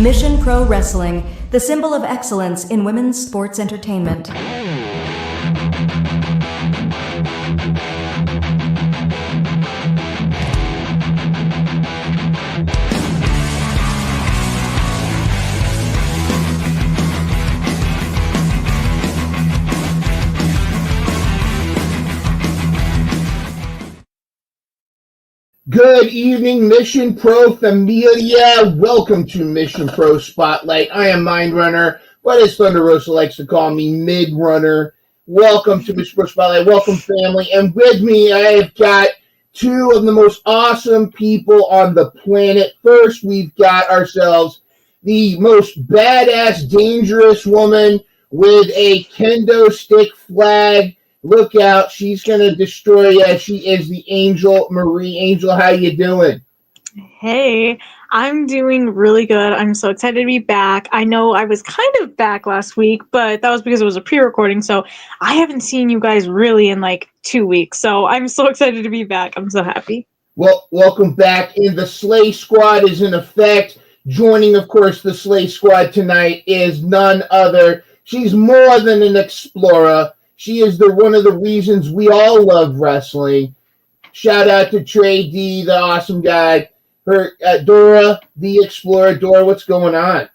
Mission Pro Wrestling, the symbol of excellence in women's sports entertainment. Good evening, Mission Pro Familia. Welcome to Mission Pro Spotlight. I am Mind Runner, but as Thunder Rosa likes to call me, Mid Runner. Welcome to Mission Pro Spotlight. Welcome, family. And with me, I have got two of the most awesome people on the planet. First, we've got ourselves the most badass, dangerous woman with a kendo stick flag. Look out, she's going to destroy you. She is the Angel Marie. Angel, how you doing? Hey, I'm doing really good. I'm so excited to be back. I know I was kind of back last week, but that was because it was a pre-recording, so I haven't seen you guys really in like 2 weeks, so I'm so excited to be back. I'm so happy. Well, welcome back. And the Slay Squad is in effect. Joining, of course, the Slay Squad tonight is none other. She's more than an explorer. She is one of the reasons we all love wrestling. Shout out to Trey D, the awesome guy. Dora, the Explorer. Dora, what's going on?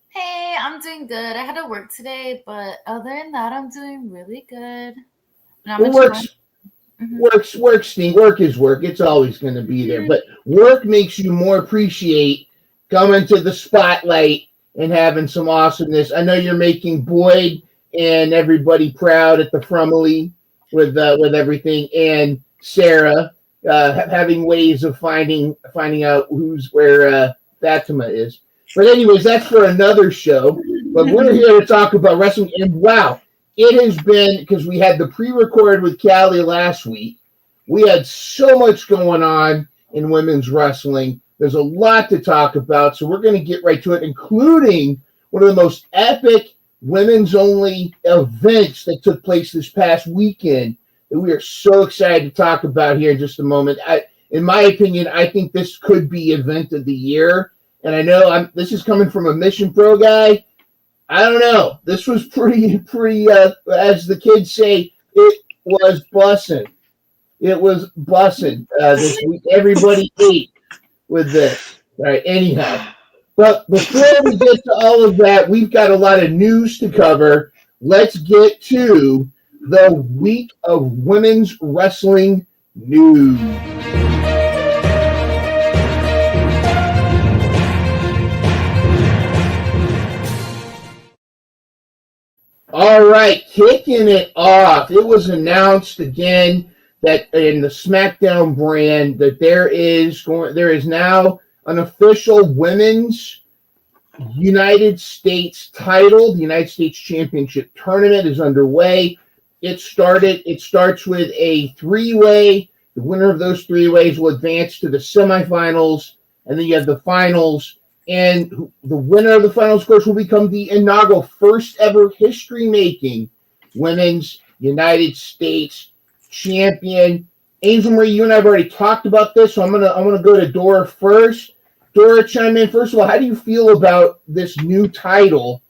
Hey, I'm doing good. I had to work today, but other than that, I'm doing really good. Work, Steve. Work is work. It's always going to be there. But work makes you more appreciate coming to the spotlight and having some awesomeness. I know you're making Boyd and everybody proud at the Frumley with everything, and Sarah having ways of finding out where Fatima is. But anyways, that's for another show. But we're here to talk about wrestling, and wow, it has been, because we had the pre-record with Callie last week. We had so much going on in women's wrestling. There's a lot to talk about, so we're going to get right to it, including one of the most epic women's only events that took place this past weekend that we are so excited to talk about here in just a moment. In my opinion, I think this could be event of the year. And I know this is coming from a Mission Pro guy. I don't know. This was pretty, as the kids say, it was bussin'. It was bussin' this week. Everybody ate with this. All right, anyhow. But before we get to all of that, we've got a lot of news to cover. Let's get to the week of women's wrestling news. All right, kicking it off. It was announced again that in the SmackDown brand that there is now an official women's United States title. The United States Championship Tournament is underway. It starts with a three-way. The winner of those three ways will advance to the semifinals, and then you have the finals. And the winner of the finals, of course, will become the inaugural first ever history-making women's United States champion. Angel Marie, you and I have already talked about this, so I'm gonna go to Dora first. Dora, chime in. First of all, how do you feel about this new title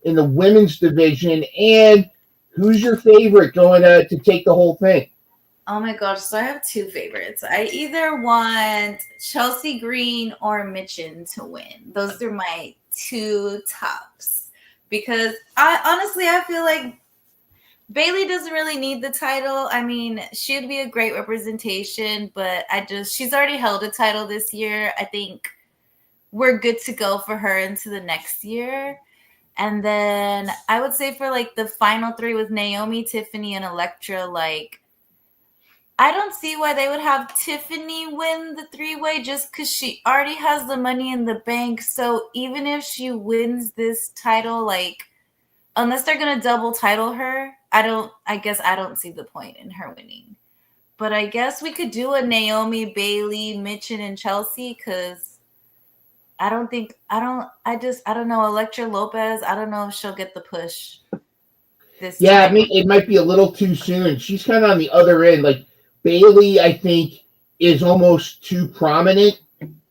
in the women's division, and who's your favorite going to take the whole thing? Oh my gosh, so I have two favorites. I either want Chelsea Green or Mitchin to win. Those are my two tops. Because I feel like Bayley doesn't really need the title. I mean, she'd be a great representation, but she's already held a title this year. I think we're good to go for her into the next year. And then I would say for like the final three with Naomi, Tiffany, and Elektra, like, I don't see why they would have Tiffany win the three-way just because she already has the money in the bank. So even if she wins this title, like, unless they're going to double title her, I guess I don't see the point in her winning. But I guess we could do a Naomi, Bayley, Mitchin, and Chelsea, because I don't know. Elektra Lopez, I don't know if she'll get the push this time. I mean, it might be a little too soon. She's kind of on the other end. Like, Bayley, I think, is almost too prominent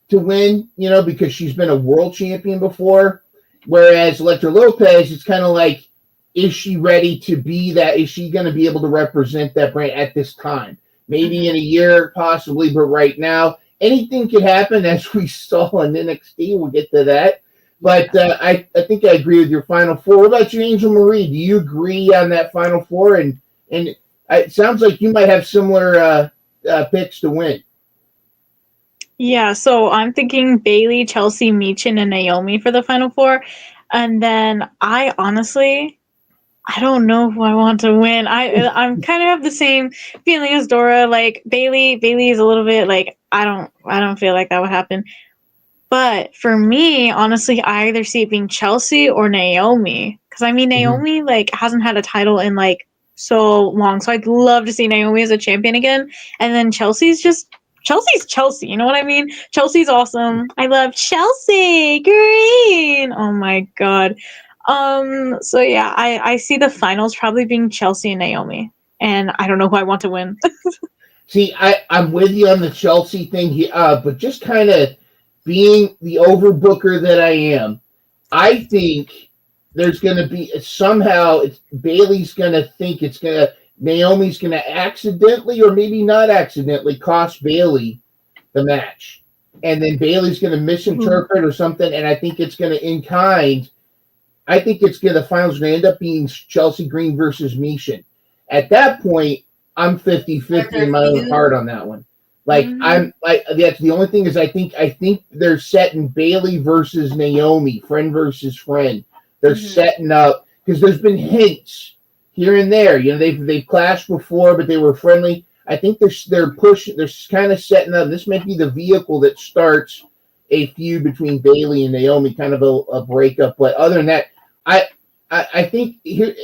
to win, because she's been a world champion before. Whereas Elektra Lopez, it's kind of like, is she ready to be that? Is she going to be able to represent that brand at this time? Maybe in a year, possibly, but right now, anything could happen, as we saw in NXT. We'll get to that. But I think I agree with your Final Four. What about you, Angel Marie? Do you agree on that Final Four? And it sounds like you might have similar picks to win. Yeah, so I'm thinking Bailey, Chelsea, Michin, and Naomi for the Final Four. And then I don't know who I want to win. I'm kind of have the same feeling as Dora. Like Bailey is a little bit like I don't feel like that would happen. But for me, honestly, I either see it being Chelsea or Naomi. Because I mean, Naomi like hasn't had a title in like so long, so I'd love to see Naomi as a champion again. And then Chelsea's Chelsea. You know what I mean? Chelsea's awesome. I love Chelsea Green. Oh my god. So yeah, I see the finals probably being Chelsea and Naomi, and I don't know who I want to win. See, I'm with you on the Chelsea thing here, but just kind of being the overbooker that I am, I think there's going to be somehow Bailey's going to think Naomi's going to accidentally or maybe not accidentally cost Bailey the match, and then Bailey's going to misinterpret or something, and I think it's going to in kind. I think the finals going to end up being Chelsea Green versus Michin. At that point, I'm 50-50 in my own heart on that one. Like I'm like that's the only thing is I think they're setting Bailey versus Naomi, friend versus friend. They're setting up because there's been hints here and there. You know, they've clashed before, but they were friendly. I think they're pushing. They're kind of setting up. This might be the vehicle that starts a feud between Bailey and Naomi, kind of a breakup. But other than that, I think here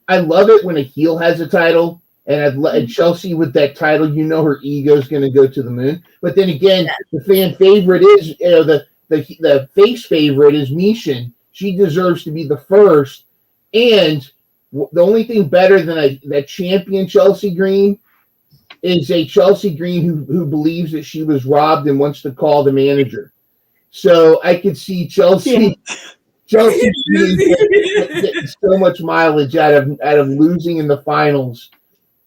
I love it when a heel has a title. And Chelsea with that title, you know her ego is going to go to the moon. But then again, the fan favorite is, the face favorite is Michin. She deserves to be the first. And the only thing better than that champion Chelsea Green is a Chelsea Green who believes that she was robbed and wants to call the manager. So I could see Chelsea getting so much mileage out of losing in the finals.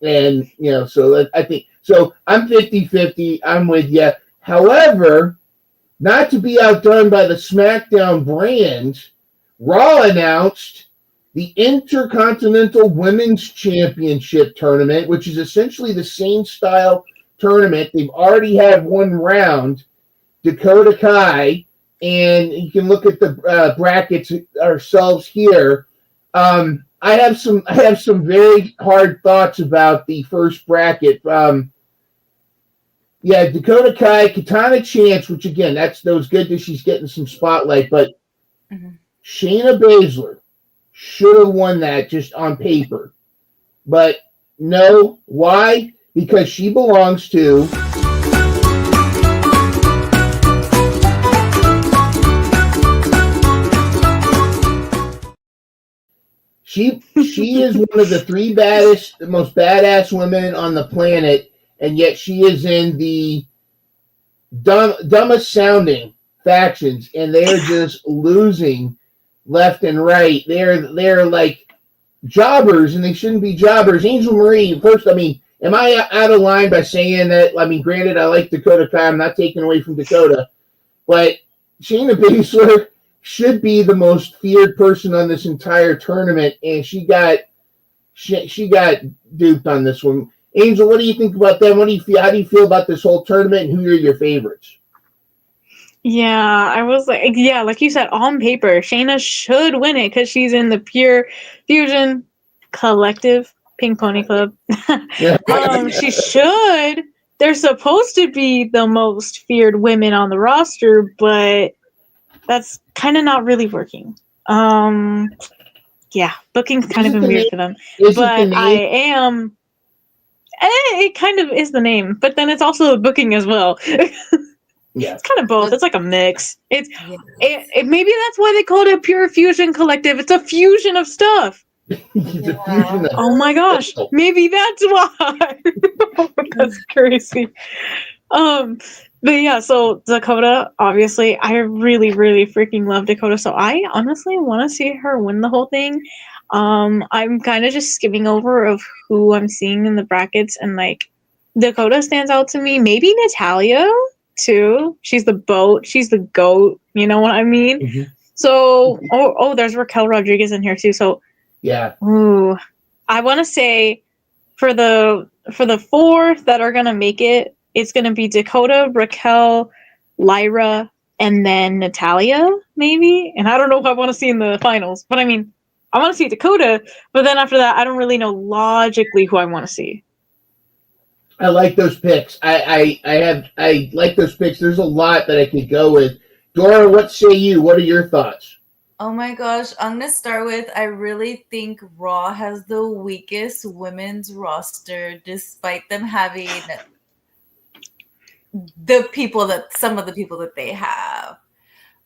And, so I think, so I'm 50-50. I'm with you. However, not to be outdone by the SmackDown brand, Raw announced the Intercontinental Women's Championship tournament, which is essentially the same style tournament. They've already had one round, Dakota Kai, and you can look at the brackets ourselves here. I have some very hard thoughts about the first bracket. Dakota Kai, Katana Chance, which again, that was good that she's getting some spotlight, but Shayna Baszler should have won that just on paper. But no, why? Because she belongs to She is one of the three most badass women on the planet, and yet she is in the dumbest sounding factions, and they're just losing left and right. They're like jobbers, and they shouldn't be jobbers. Angel Marie, first, am I out of line by saying that? Granted, I like Dakota Kai. I'm not taking away from Dakota, but Shayna Baszler should be the most feared person on this entire tournament, and she got duped on this one. Angel, what do you think about them? How do you feel about this whole tournament, and who are your favorites? Yeah, I was like you said, on paper, Shayna should win it because she's in the Pure Fusion Collective, Pink Pony Club. She should. They're supposed to be the most feared women on the roster, but that's kind of not really working. Booking's kind of been weird for them. But I am. It kind of is the name, but then it's also the booking as well. It's kind of both. It's like a mix. Maybe that's why they called it Pure Fusion Collective. It's a fusion of stuff. Oh my gosh. Maybe that's why. That's crazy. But yeah, so Dakota, obviously, I really, really freaking love Dakota. So I honestly want to see her win the whole thing. I'm kind of just skimming over of who I'm seeing in the brackets, and like Dakota stands out to me. Maybe Natalia too. She's the boat. She's the goat. You know what I mean? Mm-hmm. So, there's Raquel Rodriguez in here too. So, yeah. Ooh, I want to say for the four that are gonna make it, it's gonna be Dakota, Raquel, Lyra, and then Natalia, maybe. And I don't know if I want to see in the finals, but I mean, I want to see Dakota. But then after that, I don't really know logically who I want to see. I like those picks. I like those picks. There's a lot that I could go with. Dora, what say you? What are your thoughts? Oh my gosh, I'm gonna start with I really think Raw has the weakest women's roster, despite them having some of the people that they have.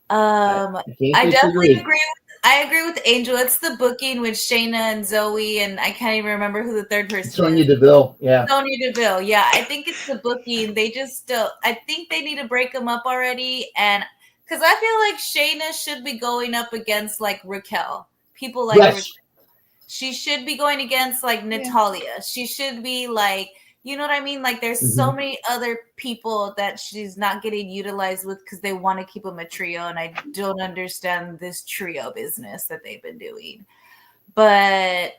I definitely agree. I agree with Angel. It's the booking with Shayna and Zoe, and I can't even remember who the third person is. Sonya Deville. Yeah. Sonya Deville. Yeah, I think it's the booking. They just still. I think they need to break them up already, and because I feel like Shayna should be going up against like Raquel. People like Raquel. She should be going against like Natalia. She should be like. You know what I mean? Like, there's so many other people that she's not getting utilized with because they want to keep them a trio, and I don't understand this trio business that they've been doing. But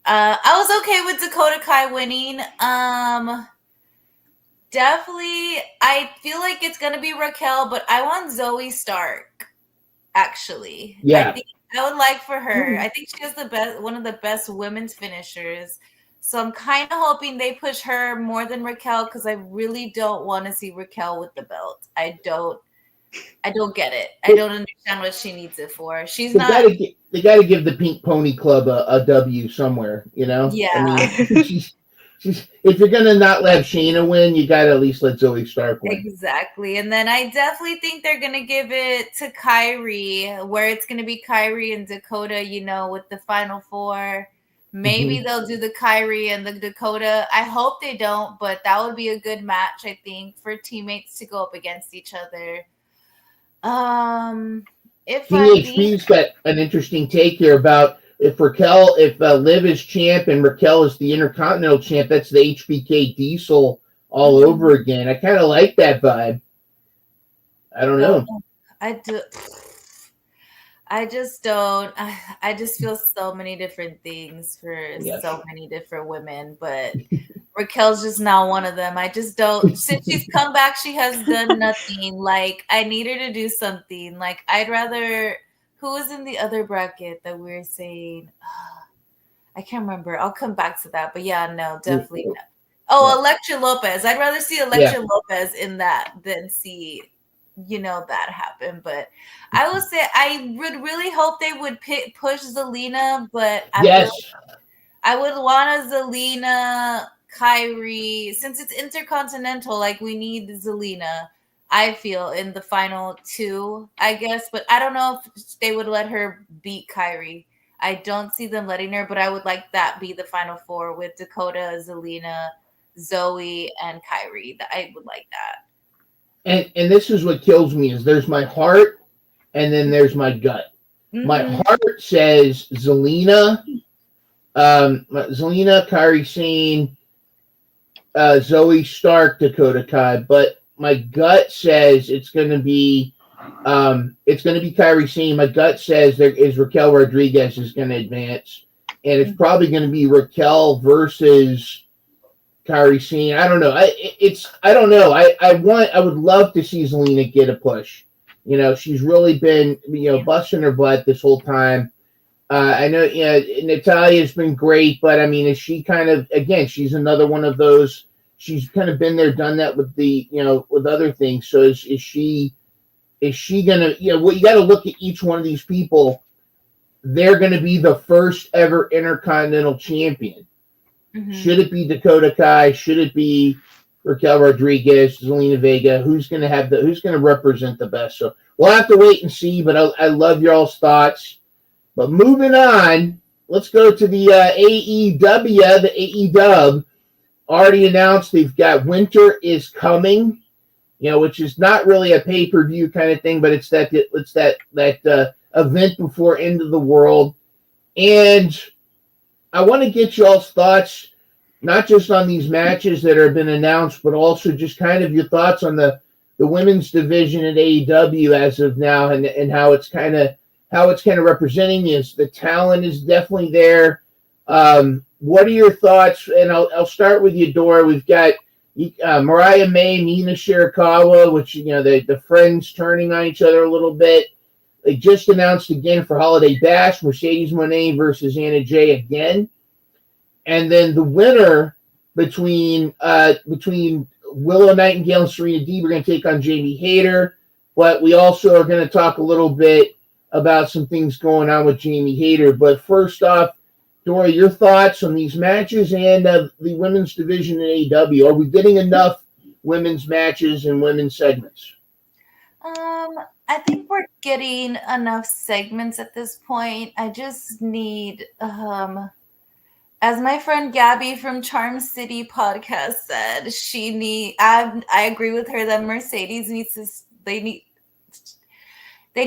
I was okay with Dakota Kai winning. Definitely, I feel like it's gonna be Raquel, but I want Zoe Stark. Actually, yeah, I would like for her. I think she has one of the best women's finishers. So I'm kind of hoping they push her more than Raquel because I really don't want to see Raquel with the belt. I don't get it. I don't understand what she needs it for. They got to give the Pink Pony Club a W somewhere, you know? Yeah. I mean, she's if you're gonna not let Shayna win, you got to at least let Zoe Stark win. Exactly. And then I definitely think they're gonna give it to Kyrie, where it's gonna be Kyrie and Dakota, with the final four. Maybe they'll do the Kyrie and the Dakota. I hope they don't, but that would be a good match, I think, for teammates to go up against each other. THP's got an interesting take here about if Liv is champ and Raquel is the Intercontinental champ, that's the HBK Diesel all over again. I kind of like that vibe. I don't know. I do. I just don't. I just feel so many different things for so many different women, but Raquel's just not one of them. I just don't. Since she's come back, she has done nothing. Like, I need her to do something. Like, I'd rather. Who was in the other bracket that we were saying? I can't remember. I'll come back to that. But yeah, no, definitely not. Oh, Elektra Lopez. I'd rather see Elektra Lopez in that than see. That happened, but I will say I would really hope they would push Zelina, but I would want a Zelina Kyrie since it's intercontinental. Like, we need Zelina, I feel, in the final two, I guess, but I don't know if they would let her beat Kyrie. I don't see them letting her, but I would like that be the final four with Dakota, Zelina, Zoe, and Kyrie. I would like that. And this is what kills me is there's my heart and then there's my gut. My heart says Zelina, Kairi Sane, Zoe Stark, Dakota Kai, but my gut says it's going to be Kairi Sane. My gut says Raquel Rodriguez is going to advance, and it's probably going to be Raquel versus Kairi Sane. I don't know. I don't know. I would love to see Zelina get a push. She's really been busting her butt this whole time. I know Natalia's been great, but I mean, is she kind of she's another one of those. She's kind of been there, done that with the with other things. So is she gonna what you got to look at each one of these people. They're going to be the first ever Intercontinental champion. Should it be Dakota Kai? Should it be Raquel Rodriguez, Zelina Vega? Who's going to represent the best? So we'll have to wait and see. But I love y'all's thoughts. But moving on, let's go to the AEW. The AEW already announced they've got Winter is Coming. which is not really a pay-per-view kind of thing, but it's that event before End of the World. And I want to get y'all's thoughts, not just on these matches that have been announced, but also just kind of your thoughts on the women's division at AEW as of now, and how it's kind of representing is the talent is definitely there. What are your thoughts? And I'll start with you, Dora. We've got Mariah May, Mina Shirakawa, which the friends turning on each other a little bit. They just announced again for Holiday Bash, Mercedes Moné versus Anna Jay again. And then the winner between Willow Nightingale and Serena Deeb are going to take on Jamie Hayter. But we also are going to talk a little bit about some things going on with Jamie Hayter. But first off, Dora, your thoughts on these matches and the women's division in AEW. Are we getting enough women's matches and women's segments? I think we're getting enough segments at this point. I just need, as my friend Gabby from Charm City podcast said, I agree with her that Mercedes they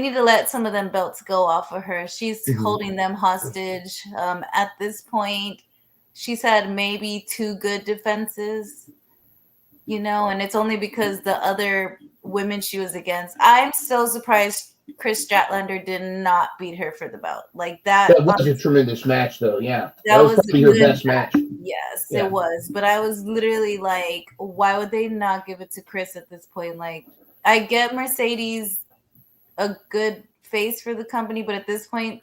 need to let some of them belts go off of her. She's holding them hostage. At this point, she's had maybe 2 good defenses, and it's only because the other women she was against. I'm so surprised Chris Statlander did not beat her for the belt. Like that. That was a tremendous match, though. Yeah, that was probably her best match. Yes, yeah. It was. But I was literally like, why would they not give it to Chris at this point? Like, I get Mercedes a good face for the company, but at this point,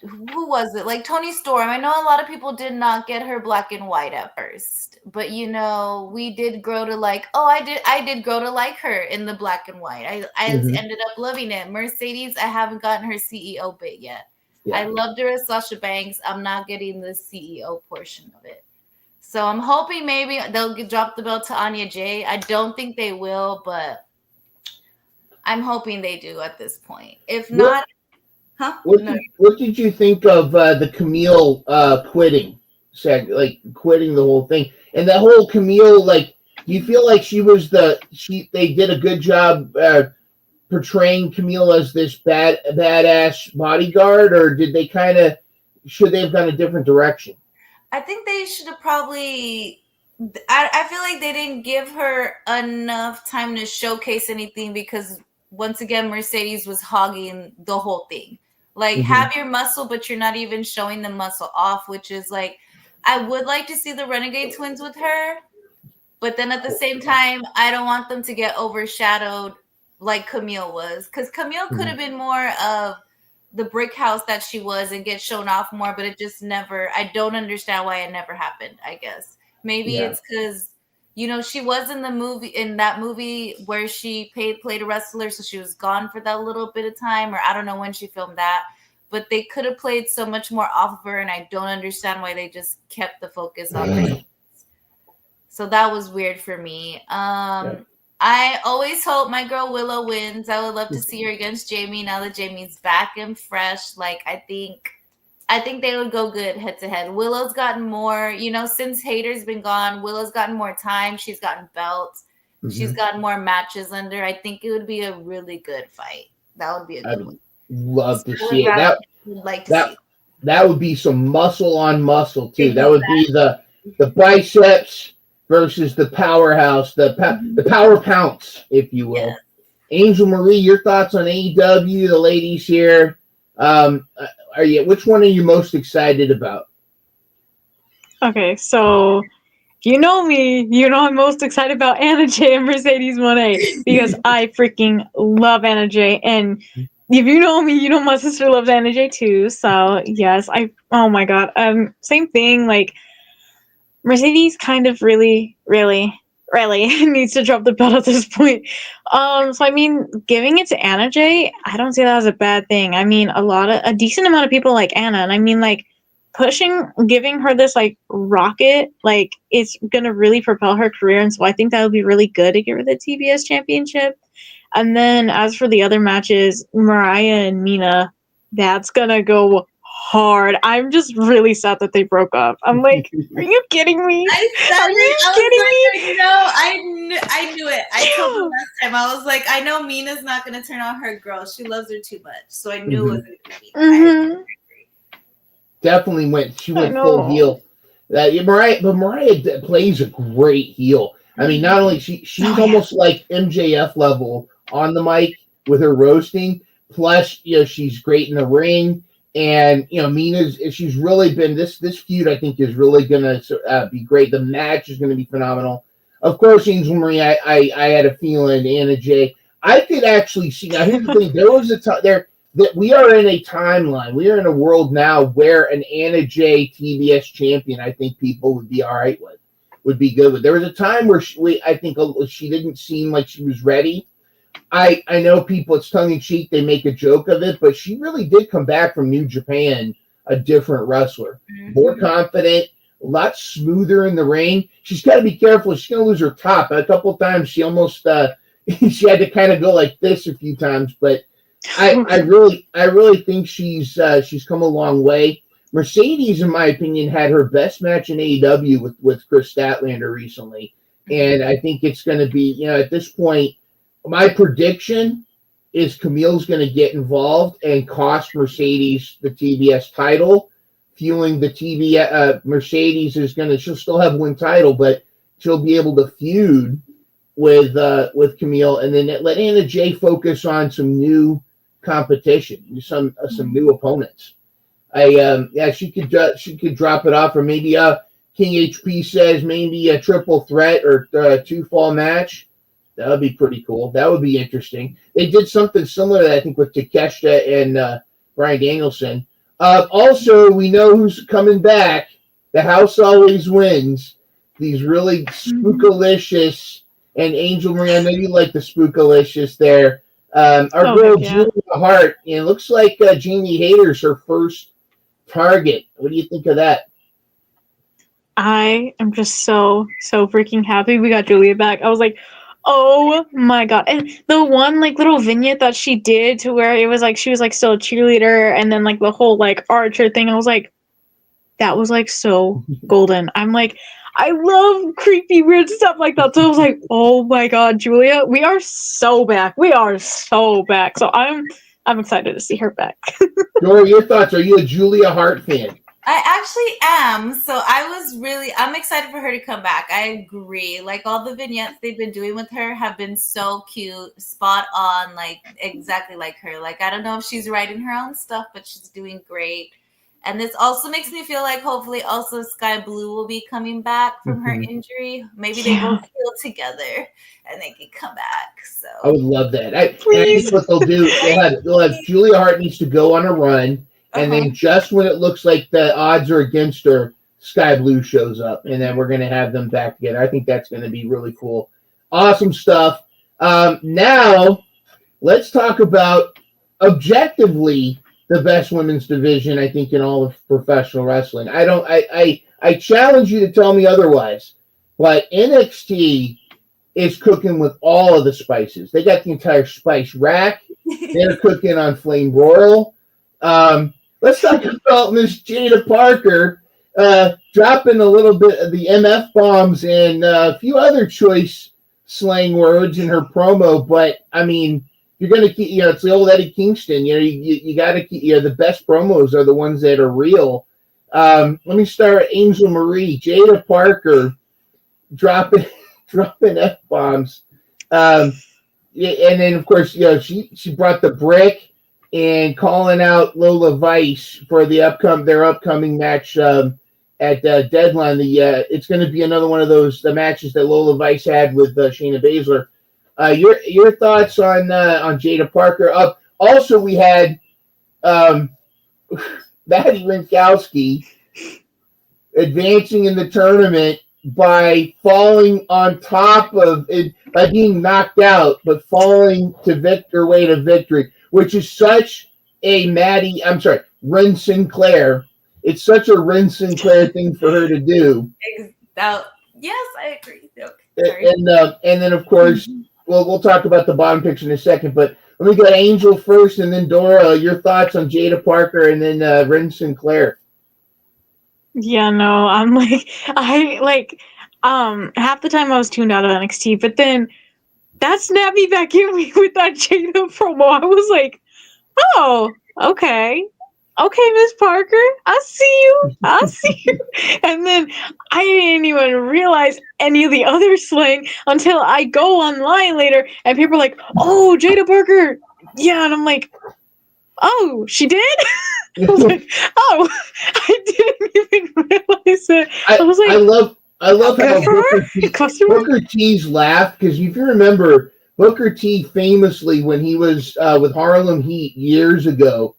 who was it? Like Toni Storm. I know a lot of people did not get her black and white at first, but we did grow to like. Oh, I did grow to like her in the black and white. I ended up loving it. Mercedes, I haven't gotten her CEO bit yet. Yeah. I loved her as Sasha Banks. I'm not getting the CEO portion of it. So I'm hoping maybe they'll drop the belt to Anya Jay. I don't think they will, but I'm hoping they do at this point. If not, what did you think of the Camille quitting? Like quitting the whole thing, and that whole Camille, like, do you feel like they did a good job portraying Camille as this badass bodyguard, or should they have gone a different direction? I think they should have probably. I feel like they didn't give her enough time to showcase anything because once again Mercedes was hogging the whole thing. Like have your muscle, but you're not even showing the muscle off, which is like I would like to see the Renegade Twins with her, but then at the same time I don't want them to get overshadowed like Camille was, because Camille could have been more of the brick house that she was and get shown off more, but it just never. I don't understand why it never happened. I guess maybe it's because she was in that movie where she played a wrestler, so she was gone for that little bit of time, or I don't know when she filmed that, but they could have played so much more off of her, and I don't understand why they just kept the focus on her. So that was weird for me. I always hope my girl Willow wins. I would love to see her against Jamie now that Jamie's back and fresh. Like I think they would go good head to head. Willow's gotten more, since Hayter's been gone, Willow's gotten more time. She's gotten belts. She's gotten more matches under. I think it would be a really good fight. That would be a good one. Love to see it. That would be some muscle on muscle too. That would be the biceps versus the powerhouse, the power pounce, if you will. Yes. Angel Marie, your thoughts on AEW, the ladies here. Which one are you most excited about? Okay, so you know me, I'm most excited about Anna Jay and Mercedes Moné because I freaking love Anna Jay, and if you know me, you know my sister loves Anna Jay too. So yes, oh my god, same thing. Like Mercedes kind of really needs to drop the belt at this point. So I mean, giving it to Anna Jay, I don't see that as a bad thing. I mean, a decent amount of people like Anna, and I mean, like giving her this like rocket, like it's gonna really propel her career, and so I think that would be really good to give her the TBS championship. And then as for the other matches, Mariah and Mina, that's gonna go hard. I'm just really sad that they broke up. I'm like, are you kidding me? Are you kidding me? I knew it. I told you last time. I was like, I know Mina's not going to turn on her girl. She loves her too much. So I knew it was going to be Mina. Definitely went full heel. Mariah plays a great heel. I mean, not only she's almost like MJF level on the mic with her roasting. Plus, she's great in the ring, and she's really been this feud. I think is really gonna be great. The match is gonna be phenomenal. Of course, Angel Marie. I had a feeling Anna Jay. I could actually see. Now, here's the thing: there was a time there that we are in a timeline. We are in a world now where an Anna Jay TBS champion, I think people would be all right with, would be good with. There was a time where I think she didn't seem like she was ready. I know people, it's tongue-in-cheek, they make a joke of it, but she really did come back from New Japan a different wrestler. More confident, a lot smoother in the ring. She's got to be careful. She's going to lose her top. A couple of times she almost she had to kind of go like this a few times, but I really think she's come a long way. Mercedes, in my opinion, had her best match in AEW with Chris Statlander recently, and I think it's going to be, at this point, my prediction is Camille's going to get involved and cost Mercedes the TBS title, fueling the TBS. Mercedes is she'll still have one title, but she'll be able to feud with Camille, and then let Anna Jay focus on some new competition, some new opponents. She could drop it off, or maybe King HP says maybe a triple threat or a 2-fall match. That would be pretty cool. That would be interesting. They did something similar to that, I think, with Takeshita and Bryan Danielson. Also, we know who's coming back. The house always wins. These really spookalicious, and Angel Marie, I know you like the spookalicious there. Our girl Julia Hart, and it looks like Jamie Hayter's her first target. What do you think of that? I am just so freaking happy we got Julia back. I was like, oh my god. And the one little vignette that she did to where it was she was still a cheerleader, and then the whole Archer thing, I was like, that was so golden. I'm like, I love creepy weird stuff like that. So I was like, oh my god, Julia, we are so back. So I'm excited to see her back. Dora, your thoughts? Are you a Julia Hart fan? I actually am. So I'm excited for her to come back. I agree. All the vignettes they've been doing with her have been so cute, spot on, exactly like her. I don't know if she's writing her own stuff, but she's doing great. And this also makes me feel like hopefully also Sky Blue will be coming back from her injury. Maybe they both heal together and they can come back. So I would love that. I think what they'll do, they'll have Julia Hart needs to go on a run. And then just when it looks like the odds are against her, Sky Blue shows up. And then we're going to have them back together. I think that's going to be really cool. Awesome stuff. Now, let's talk about objectively the best women's division, I think, in all of professional wrestling. I challenge you to tell me otherwise. But NXT is cooking with all of the spices. They got the entire spice rack. They're cooking on Flame Broil. Let's talk about Miss Jada Parker dropping a little bit of the MF bombs and a few other choice slang words in her promo. But I mean, you're gonna keep, it's the old Eddie Kingston. You got to keep. The best promos are the ones that are real. Let me start with Angel Marie. Jada Parker dropping F bombs. And then of course, she brought the brick. And calling out Lola Vice for their upcoming match at Deadline. It's going to be another one of the matches that Lola Vice had with Shayna Baszler. Your thoughts on Jada Parker? Also, we had Maddie Rinkowski advancing in the tournament by falling on top of it, by being knocked out, but falling to way to victory. Which is such a Ren Sinclair. It's such a Ren Sinclair thing for her to do. Yes, I agree. Okay, and then, of course, we'll talk about the bottom picture in a second, but Let me go Angel first, and then Dora. Your thoughts on Jada Parker, and then Ren Sinclair. Yeah, no, I'm like, half the time I was tuned out of NXT, but then that snapped me back in with that Jada promo. I was like, oh, okay. Okay, Miss Parker, I see you. I see you. And then I didn't even realize any of the other slang until I go online later and people are like, oh, Jada Parker. Yeah, and I'm like, oh, she did? I was like, oh, I didn't even realize it. I was like, I love good how for her. Booker T's laugh, because if you remember, Booker T famously, when he was with Harlem Heat years ago,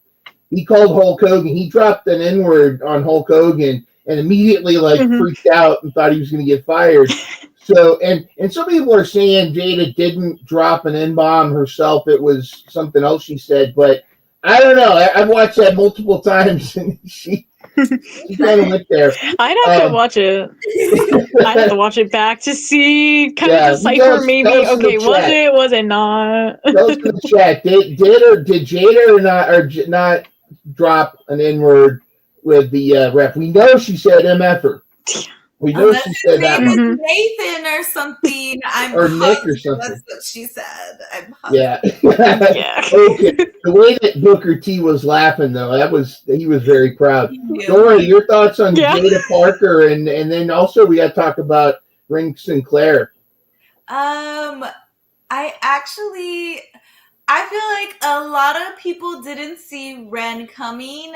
he called Hulk Hogan. He dropped an N-word on Hulk Hogan and immediately freaked out and thought he was going to get fired. So, and some people are saying Jada didn't drop an N-bomb herself. It was something else she said, but I don't know. I've watched that multiple times, and she kind of went there. I'd have to watch it. I'd have to watch it back to see, kind of decipher maybe. Okay, was it not? Tell us in the chat. Did Jada or not drop an N-word with the ref? We know she said MFer. We know she said that one. Nathan or something. Or Nick or something. That's what she said. Yeah. Yeah. Okay. The way that Booker T was laughing, though, he was very proud. Dora, your thoughts on Jada Parker, and then also we got to talk about Ren Sinclair. I feel like a lot of people didn't see Ren coming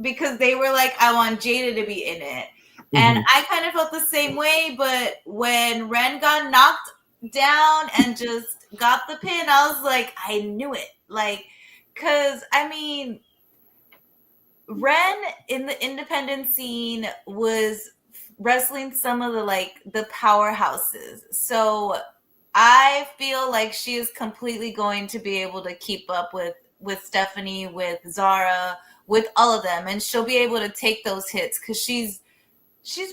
because they were like, I want Jada to be in it. And I kind of felt the same way, but when Ren got knocked down and just got the pin, I was like, I knew it. Like, because, I mean, Ren in the independent scene was wrestling some of the powerhouses. So I feel like she is completely going to be able to keep up with Stephanie, with Zara, with all of them. And she'll be able to take those hits because she's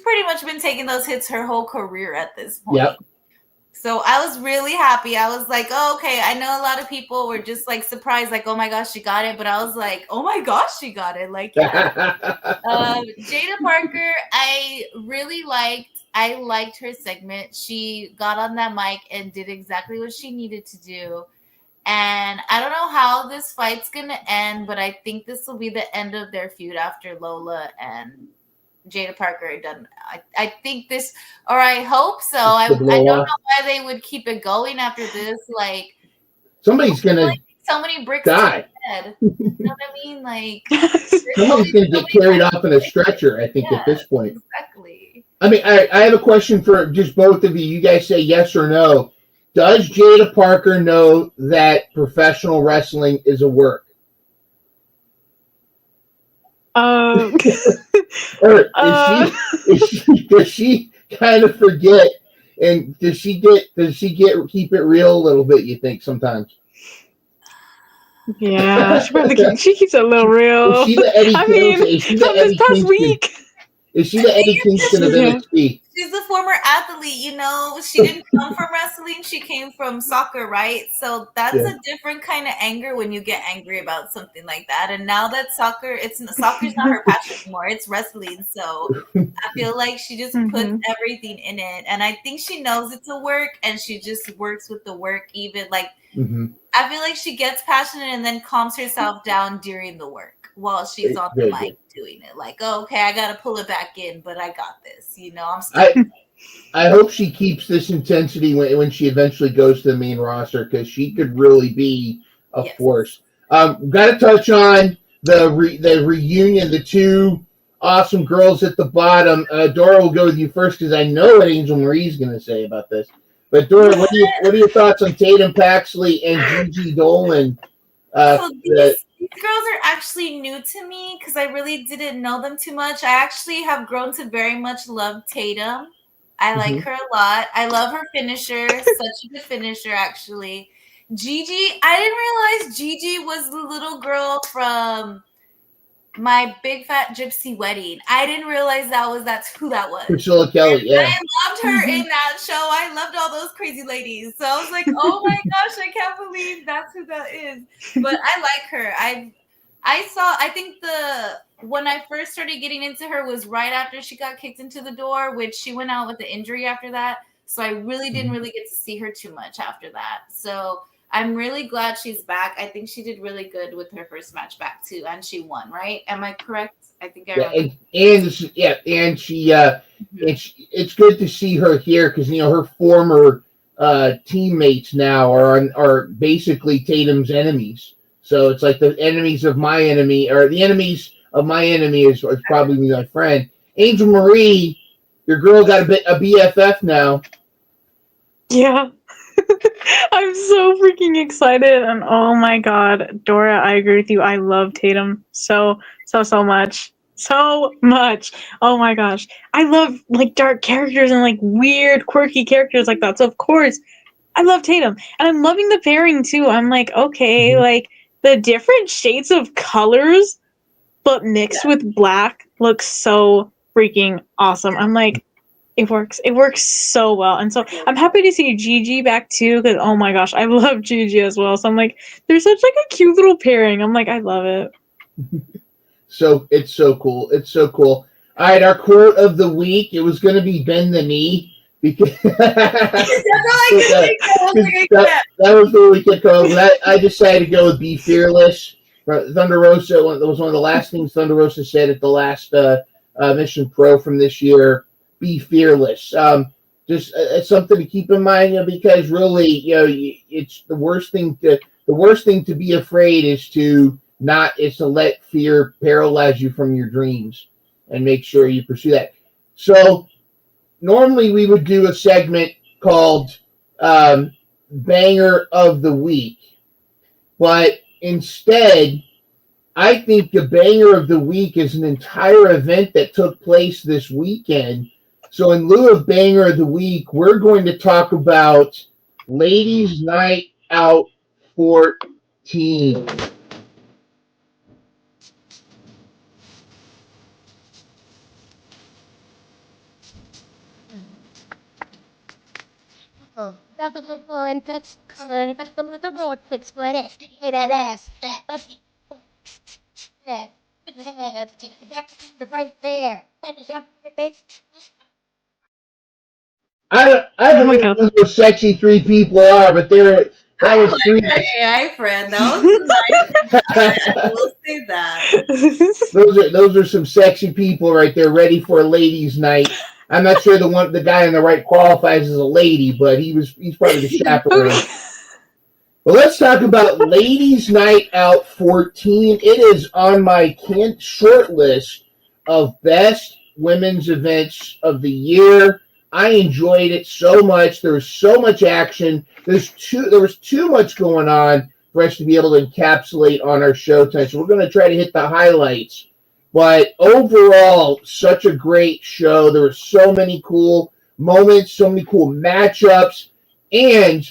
pretty much been taking those hits her whole career at this point. Yep. So I was really happy. I was like, oh, okay. I know a lot of people were just like surprised, like, oh my gosh, she got it. But I was like, oh my gosh, she got it. Like, yeah. Jada Parker, I liked her segment. She got on that mic and did exactly what she needed to do. And I don't know how this fight's going to end, but I think this will be the end of their feud after Lola and Jada Parker are done. I think this, or I hope so. I don't know why they would keep it going after this. Like, somebody's gonna so many bricks die. To the head. You know what I mean? Like, somebody's gonna get carried off in a stretcher. I think at this point. Exactly. I mean, I have a question for just both of you. You guys say yes or no. Does Jada Parker know that professional wrestling is a work? Or does she kind of forget, and does she keep it real a little bit, you think, sometimes? Yeah, she keeps it a little real. Is she the Eddie this past week. Is she the Eddie Kingston of NXT? She's a former athlete, she didn't come from wrestling. She came from soccer, right? So that's a different kind of anger when you get angry about something like that. And now that soccer's not her passion anymore. It's wrestling. So I feel like she just puts everything in it. And I think she knows it's a work and she just works with the work even. Like, I feel like she gets passionate and then calms herself down during the work while she's on the mic doing it. Like, oh, okay, I got to pull it back in, but I got this. I hope she keeps this intensity when she eventually goes to the main roster, because she could really be a force. Got to touch on the reunion, the two awesome girls at the bottom. Dora, will go with you first because I know what Angel Marie's going to say about this. But Dora, what are your thoughts on Tatum Paxley and Gigi Dolan? These girls are actually new to me because I really didn't know them too much. I actually have grown to very much love Tatum. I like her a lot. I love her finisher. Such a good finisher, actually. Gigi, I didn't realize Gigi was the little girl from My Big Fat Gypsy Wedding. I didn't realize that's who that was. Priscilla Kelly, yeah. I loved her in that show. I loved all those crazy ladies. So I was like, oh my gosh, I can't believe that's who that is. But I like her. I think when I first started getting into her was right after she got kicked into the door, which she went out with the injury after that. So I really didn't really get to see her too much after that. So I'm really glad she's back. I think she did really good with her first match back too, and she won. Right? Am I correct? I think I remember. It's good to see her here because her former teammates now are basically Tatum's enemies. So it's like the enemies of my enemy, or the enemies of my enemy is probably my friend. Angel Marie, your girl got a BFF now. Yeah. I'm so freaking excited, and oh my god, Dora, I agree with you. I love Tatum so much. So much. Oh my gosh. I love like dark characters and like weird, quirky characters like that. So of course, I love Tatum. And I'm loving the pairing too. I'm like, okay, like the different shades of colors but mixed with black looks so freaking awesome. I'm like, it works so well. And so I'm happy to see Gigi back too, because oh my gosh, I love Gigi as well. So I'm like, they're such like a cute little pairing. I'm like, I love it. So it's so cool. It's so cool. All right, our quote of the week. It was going to be bend the knee because that was the we kept going. I decided to go with be fearless. Thunder Rosa. That was one of the last things Thunder Rosa said at the last Mission Pro from this year. Be fearless. Just something to keep in mind, because really, it's the worst thing to be afraid is to let fear paralyze you from your dreams, and make sure you pursue that. So normally we would do a segment called Banger of the Week, but instead, I think the Banger of the Week is an entire event that took place this weekend. So in lieu of Banger of the Week, we're going to talk about Ladies Night Out 14. That's a good one. That's good. That's the little boy fix for it. Hey, that ass. That's right there. I don't know who those sexy three people are, but that was three. AI friend. That was nice. I will say that. Those are some sexy people right there, ready for a ladies' night. I'm not sure the guy on the right qualifies as a lady, but he's probably the chaperone. Well, let's talk about Ladies Night Out 14. It is on my short list of best women's events of the year. I enjoyed it so much. There was so much action. There was too much going on for us to be able to encapsulate on our show tonight. So we're going to try to hit the highlights. But overall, such a great show. There were so many cool moments, so many cool matchups, and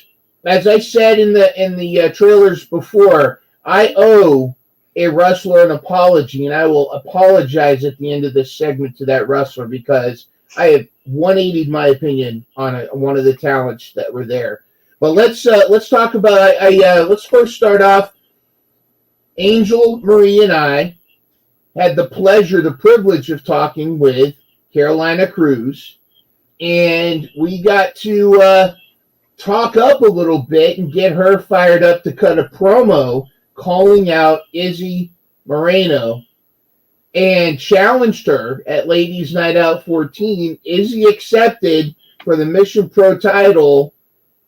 as I said in the trailers before, I owe a wrestler an apology, and I will apologize at the end of this segment to that wrestler because I have 180'd my opinion on one of the talents that were there. But let's talk about. Let's first start off. Angel Marie and I had the privilege of talking with Carolina Cruz, and we got to talk up a little bit and get her fired up to cut a promo calling out Izzy Moreno, and challenged her at Ladies Night Out 14. Izzy accepted for the Mission Pro title,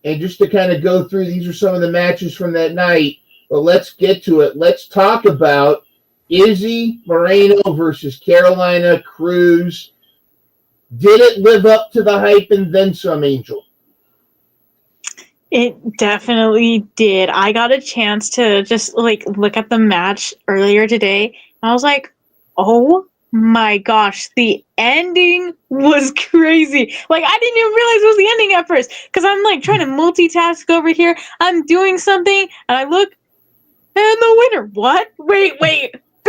and just to kind of go through, these are some of the matches from that night, but let's get to it. Let's talk about Izzy Moreno versus Carolina Cruz. Did it live up to the hype and then some, Angel? It definitely did. I got a chance to just look at the match earlier today, and I was like, oh my gosh, the ending was crazy. Like, I didn't even realize it was the ending at first, because I'm trying to multitask over here. I'm doing something, and I look, and the winner. What? Wait.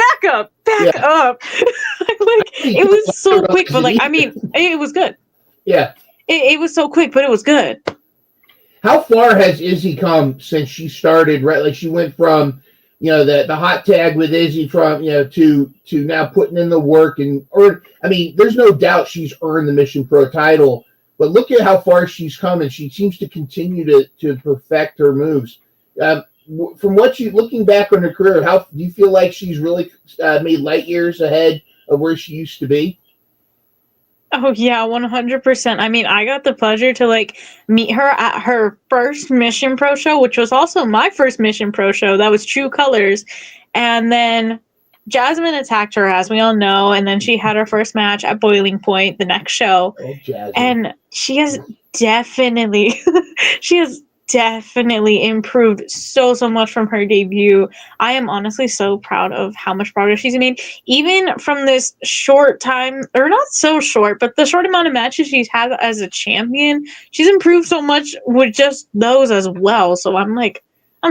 back up. Like, it was so quick, but like, I mean, it was good. Yeah. It was so quick, but it was good. How far has Izzy come since she started? Right, like she went from, the hot tag with Izzy from, to now putting in the work I mean, there's no doubt she's earned the Mission Pro title, but look at how far she's come, and she seems to continue to perfect her moves. From looking back on her career, how do you feel like she's really made light years ahead of where she used to be? Oh yeah, 100%. I mean, I got the pleasure to like meet her at her first Mission Pro show, which was also my first Mission Pro show. That was True Colors. And then Jasmine attacked her, as we all know, and then she had her first match at Boiling Point the next show. Oh, Jasmine. And she has definitely improved so much from her debut. I am honestly so proud of how much progress she's made, even from this short time, or not so short, but the short amount of matches she's had as a champion. She's improved so much with just those as well. So I'm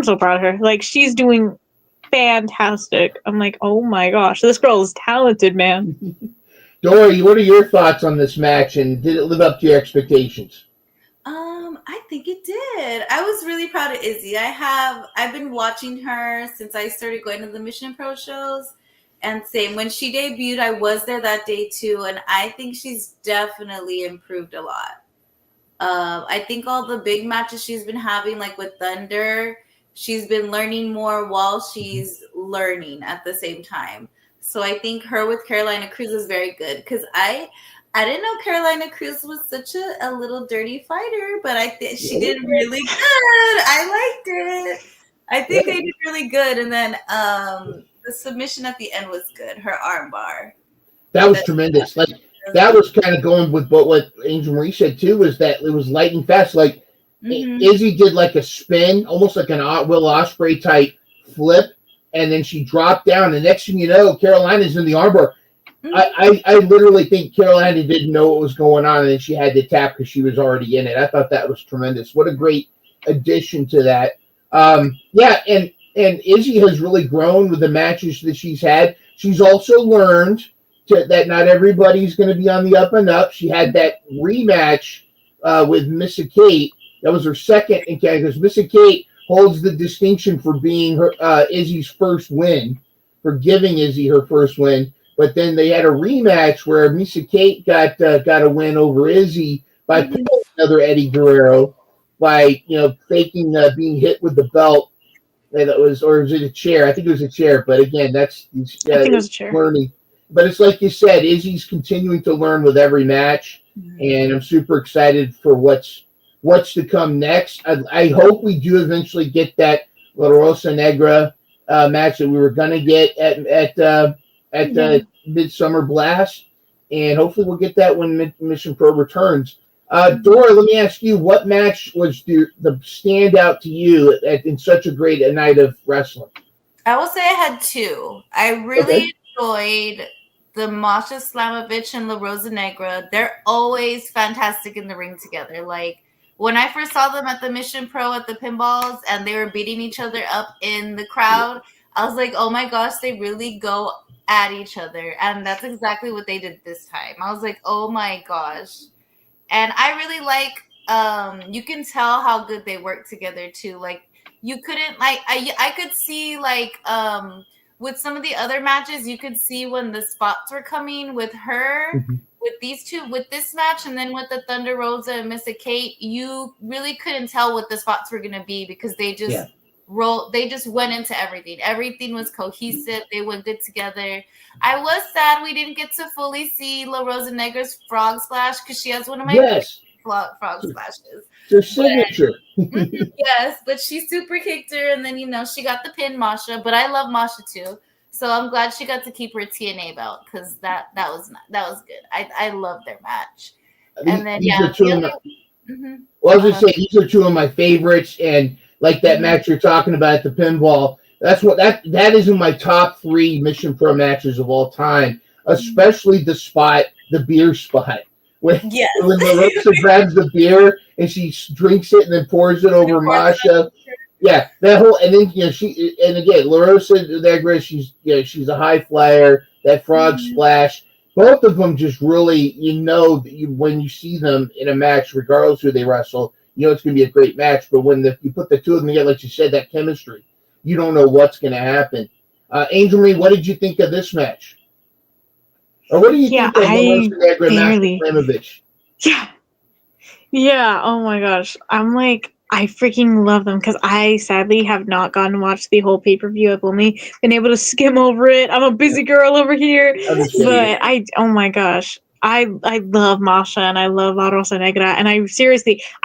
so proud of her. Like, she's doing fantastic. I'm like, oh my gosh, this girl is talented, man. Dory, what are your thoughts on this match, and did it live up to your expectations? I think it did. I was really proud of Izzy. I've been watching her since I started going to the Mission Pro shows, and same when she debuted, I was there that day too, and I think she's definitely improved a lot. I think all the big matches she's been having, like with Thunder, she's been learning more while she's learning at the same time. So I think her with Carolina Cruz is very good, because I didn't know Carolina Cruz was such a little dirty fighter, but I think she did really good. I liked it. I think they did really good. And then the submission at the end was good. Her arm bar. That was tremendous. Like, that was kind of going with what Angel Marie said too, was that it was lightning fast. Like, Izzy did like a spin, almost like an Will Ospreay type flip, and then she dropped down. The next thing you know, Carolina's in the armbar. I literally think Carolina didn't know what was going on, and then she had to tap because she was already in it. I thought that was tremendous. What a great addition to that. And Izzy has really grown with the matches that she's had. She's also learned that not everybody's going to be on the up and up. She had that rematch with Missa Kate. That was her second encounter, because Missa Kate holds the distinction for being her Izzy's first win, for giving Izzy her first win. But then they had a rematch where Missa Kate got a win over Izzy by pulling another Eddie Guerrero by faking being hit with the belt. And it was, or was it a chair? I think it was a chair. But again, that's I think it was a chair. Learning. But it's like you said, Izzy's continuing to learn with every match, and I'm super excited for what's to come next. I hope we do eventually get that La Rosa Negra match that we were gonna get at the Midsummer Blast, and hopefully we'll get that when Mission Pro returns. Dora, let me ask you, what match was the standout to you in such a great night of wrestling? I will say I had two. I really enjoyed the Masha Slamovich and La Rosa Negra. They're always fantastic in the ring together. Like, when I first saw them at the Mission Pro at the pinballs and they were beating each other up in the crowd, I was like, oh my gosh, they really go at each other. And that's exactly what they did this time. I was like, oh my gosh. And I really like, you can tell how good they work together too. Like, you couldn't, like, I could see, like, with some of the other matches, you could see when the spots were coming with her, with these two, with this match, and then with the Thunder Rosa and Missa Kate, you really couldn't tell what the spots were going to be, because they just they just went into everything. Everything was cohesive. They went good together. I was sad we didn't get to fully see La Rosa Negra's frog splash, because she has one of my frog splashes. Her signature. Yes, but she super kicked her, and then she got the pin, Masha. But I love Masha too, so I'm glad she got to keep her TNA belt, because that was good. I love their match. And then I was gonna say, these are two of my favorites, and like that match you're talking about at the pinball, that is in my top 3 Mission Pro matches of all time, especially the beer spot. When La Rosa grabs the beer and she drinks it and then pours it over Masha. Yeah, that whole, and then and again, LaRosa Negra, she's a high flyer. That frog splash, both of them just really, when you see them in a match, regardless who they wrestle, it's going to be a great match. But when you put the two of them together, like you said, that chemistry, you don't know what's going to happen. Angel Marie, what did you think of this match? Or what do you think of LaRosa Negra and Masha Slamovich? Yeah. Oh my gosh. I'm like, I freaking love them because I sadly have not gotten to watch the whole pay-per-view. I've only been able to skim over it. I'm a busy girl over here. But oh my gosh. I love Masha and I love La Rosa Negra, and I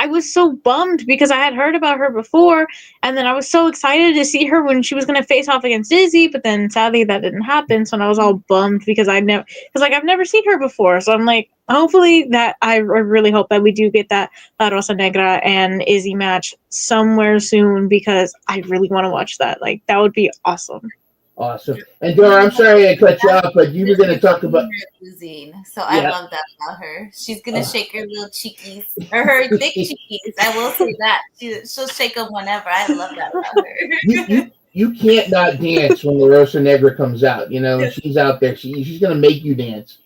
was so bummed because I had heard about her before, and then I was so excited to see her when she was going to face off against Izzy, but then sadly that didn't happen, so I was all bummed because I've never seen her before, so I'm like, hopefully that I really hope that we do get that La Rosa Negra and Izzy match somewhere soon because I really want to watch that. Like, that would be awesome. Awesome. And Dora, I'm sorry I cut you off, but you were going to talk about losing. So I love that about her. She's going to shake her little cheekies, or her thick cheekies. I will say that. She'll shake them whenever. I love that about her. You can't not dance when LaRosa Negra comes out. When she's out there, she's going to make you dance.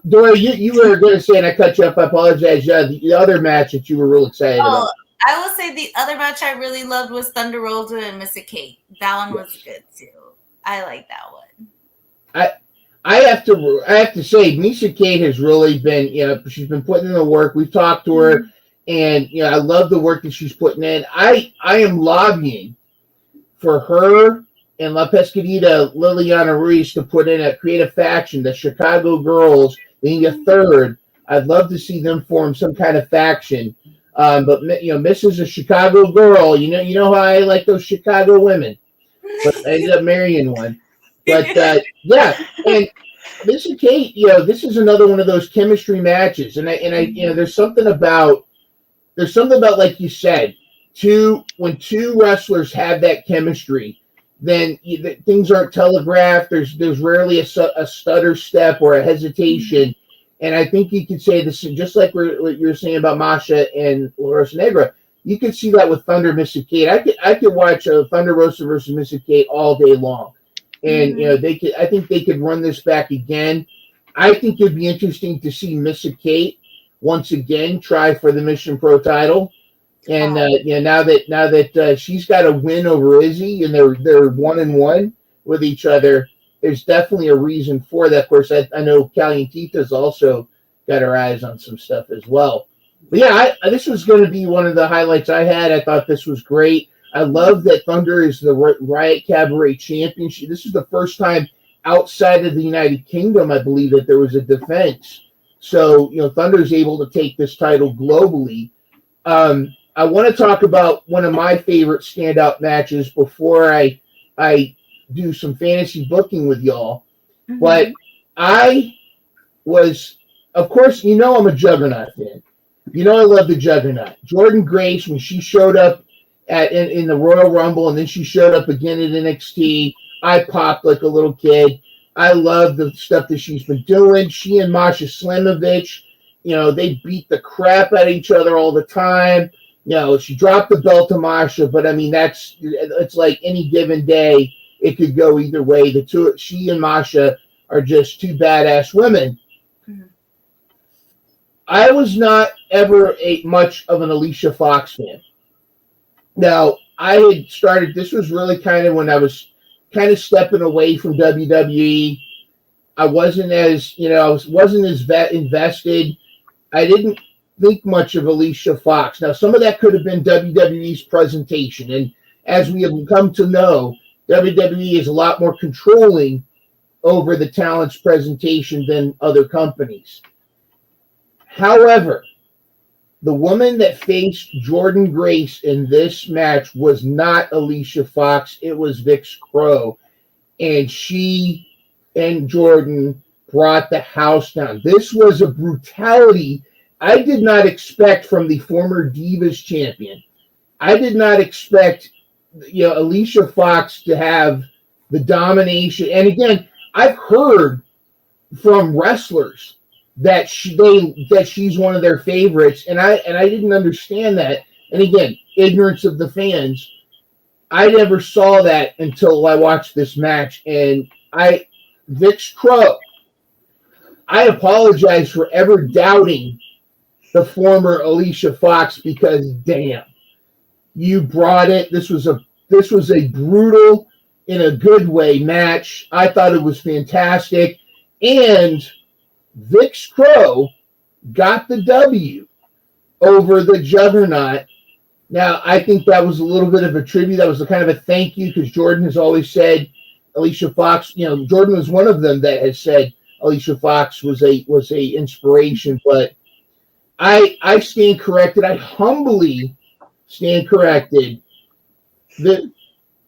Dora, you were going to say, and I cut you off, I apologize, the other match that you were real excited about. I will say the other match I really loved was Thunder Rosa and Missa Kate. That one was good too. I like that one. I have to say, Missa Kate has really been, she's been putting in the work. We've talked to her, and I love the work that she's putting in. I am lobbying for her and La Pescadita, Liliana Ruiz, to create a faction, the Chicago Girls, being a third. I'd love to see them form some kind of faction. But Miss is a Chicago girl. You know how I like those Chicago women. But I ended up marrying one. But and Missa Kate, this is another one of those chemistry matches, and I there's something about like you said, when two wrestlers have that chemistry, then things aren't telegraphed. There's rarely a stutter step or a hesitation, and I think you could say this just like what you're saying about Masha and La Rosa Negra. You could see that with Thunder Missa Kate. I could watch Thunder Rosa versus Missa Kate all day long, and I think they could run this back again. I think it'd be interesting to see Missa Kate once again try for the Mission Pro title, and now that she's got a win over Izzy and they're 1-1 with each other, there's definitely a reason for that. Of course, I know Calientita's also got her eyes on some stuff as well. But this was going to be one of the highlights I had. I thought this was great. I love that Thunder is the Riot Cabaret champion. This is the first time outside of the United Kingdom, I believe, that there was a defense. So, Thunder is able to take this title globally. I want to talk about one of my favorite standout matches before I do some fantasy booking with y'all. Mm-hmm. But I was, of course, I'm a Juggernaut fan. I love the Juggernaut. Jordynne Grace, when she showed up in the Royal Rumble, and then she showed up again at NXT, I popped like a little kid. I love the stuff that she's been doing. She and Masha Slamovich, they beat the crap out of each other all the time. She dropped the belt to Masha, but I mean, it's like any given day, it could go either way. She and Masha are just two badass women. I was not ever much of an Alicia Fox fan. Now, I had started, this was really kind of when I was kind of stepping away from WWE. I wasn't as, invested. I didn't think much of Alicia Fox. Now, some of that could have been WWE's presentation. And as we have come to know, WWE is a lot more controlling over the talent's presentation than other companies. However, the woman that faced Jordynne Grace in this match was not Alicia Fox. It was Vix Crow. And she and Jordynne brought the house down. This was a brutality I did not expect from the former Divas champion. I did not expect, Alicia Fox to have the domination. And again, I've heard from wrestlers that she's one of their favorites, and I didn't understand that. And again, ignorance of the fans. I never saw that until I watched this match. And Vix Crow, I apologize for ever doubting the former Alicia Fox, because damn, you brought it. This was a brutal, in a good way, match. I thought it was fantastic. And Vix Crow got the W over the Juggernaut. Now, I think that was a little bit of a tribute. That was a kind of a thank you, because Jordan has always said Alicia Fox, Jordan was one of them that has said Alicia Fox was a inspiration. But I stand corrected. I humbly stand corrected.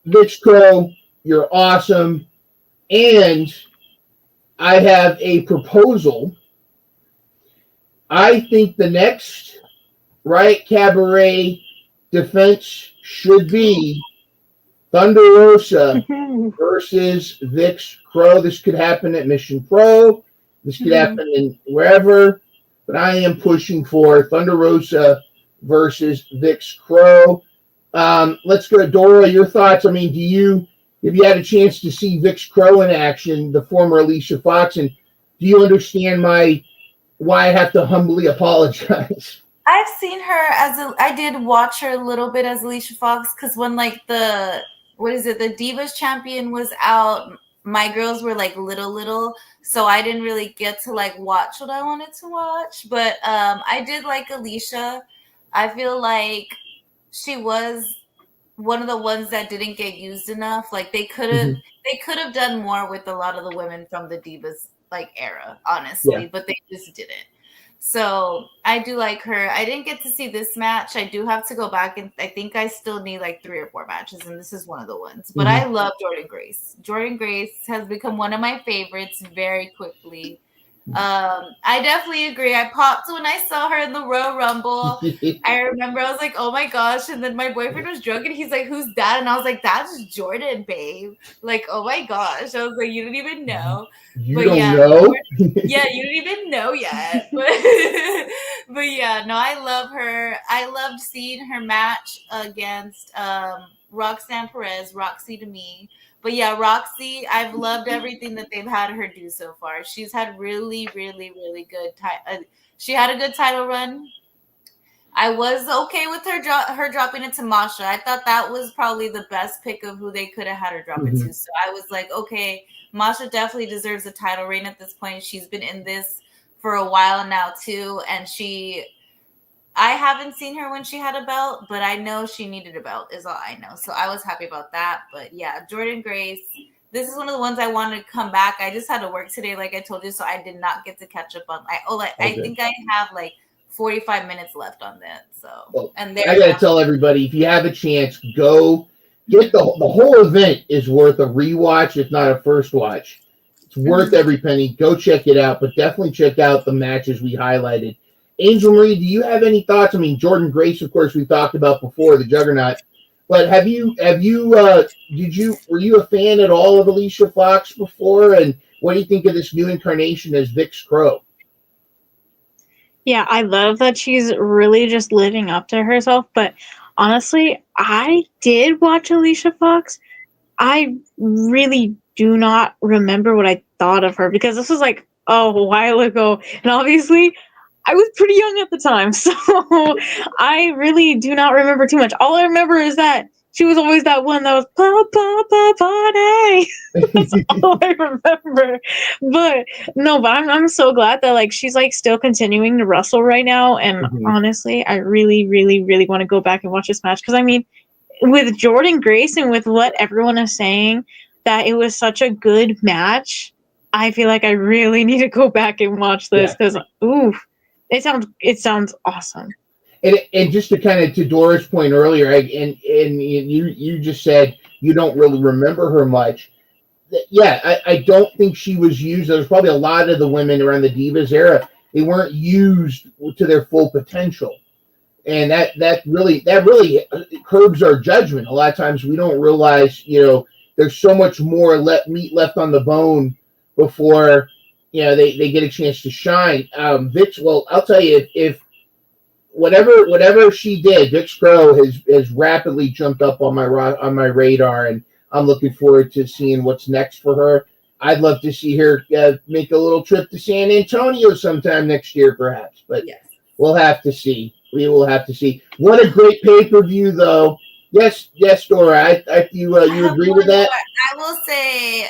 Vix Crow, you're awesome. And I have a proposal. I think the next Riot Cabaret defense should be Thunder Rosa versus Vix Crow. This could happen at Mission Pro. This could happen in wherever. But I am pushing for Thunder Rosa versus Vix Crow. Let's go to Dora. Your thoughts? I mean, have you had a chance to see Vix Crow in action, the former Alicia Fox, and do you understand why I have to humbly apologize? I've seen her I did watch her a little bit as Alicia Fox, because when the Divas champion was out, my girls were little, so I didn't really get to watch what I wanted to watch. But I did like Alicia. I feel like she was one of the ones that didn't get used enough. They could have done more with a lot of the women from the Divas era, honestly, but they just didn't. So I do like her. I didn't get to see this match. I do have to go back, and I think I still need 3 or 4 matches, and this is one of the ones. But I love Jordynne Grace. Jordynne Grace has become one of my favorites very quickly. I definitely agree. I popped when I saw her in the Royal Rumble. I remember I was like, oh my gosh. And then my boyfriend was drunk and he's like, who's that? And I was like, that's Jordan, babe. Oh my gosh. I was like, you don't even know. You don't know? Yeah, you don't even know yet. But yeah, no, I love her. I loved seeing her match against Roxanne Perez, Roxy to me. But yeah, Roxy, I've loved everything that they've had her do so far. She's had really, really, really good she had a good title run. I was okay with her dropping it to Masha. I thought that was probably the best pick of who they could have had her drop it to. So I was like, okay, Masha definitely deserves a title reign at this point. She's been in this for a while now too, and I haven't seen her when she had a belt, but I know she needed a belt is all I know. So I was happy about that. But yeah, Jordynne Grace, this is one of the ones I wanted to come back. I just had to work today, like I told you, so I did not get to catch up on. I think I have 45 minutes left on that. So and I gotta tell everybody, if you have a chance, go get the whole event is worth a rewatch, if not a first watch. It's worth every penny. Go check it out, but definitely check out the matches we highlighted. Angel Marie, do you have any thoughts? I mean, Jordynne Grace, of course, we've talked about before, the Juggernaut. But were you a fan at all of Alicia Fox before? And what do you think of this new incarnation as Vix Crow? Yeah, I love that she's really just living up to herself. But honestly, I did watch Alicia Fox. I really do not remember what I thought of her, because this was a while ago. And obviously, I was pretty young at the time, so I really do not remember too much. All I remember is that she was always that one that was party. That's all I remember. But I'm so glad that she's still continuing to wrestle right now. And honestly, I really, really, really want to go back and watch this match, because I mean, with Jordynne Grace and with what everyone is saying, that it was such a good match. I feel like I really need to go back and watch this, because it sounds awesome. And just to Dora's point earlier, and you just said you don't really remember her much. Yeah, I don't think she was used. There's probably a lot of the women around the Divas era, they weren't used to their full potential, and that really curbs our judgment. A lot of times we don't realize, there's so much more meat left on the bone before they get a chance to shine. Vix, well, I'll tell you, if whatever she did, Vix Pro has rapidly jumped up on my radar, and I'm looking forward to seeing what's next for her. I'd love to see her make a little trip to San Antonio sometime next year, perhaps. But Yes. we'll have to see. We will have to see. What a great pay-per-view, though. Yes, Dora. You agree with that? I will say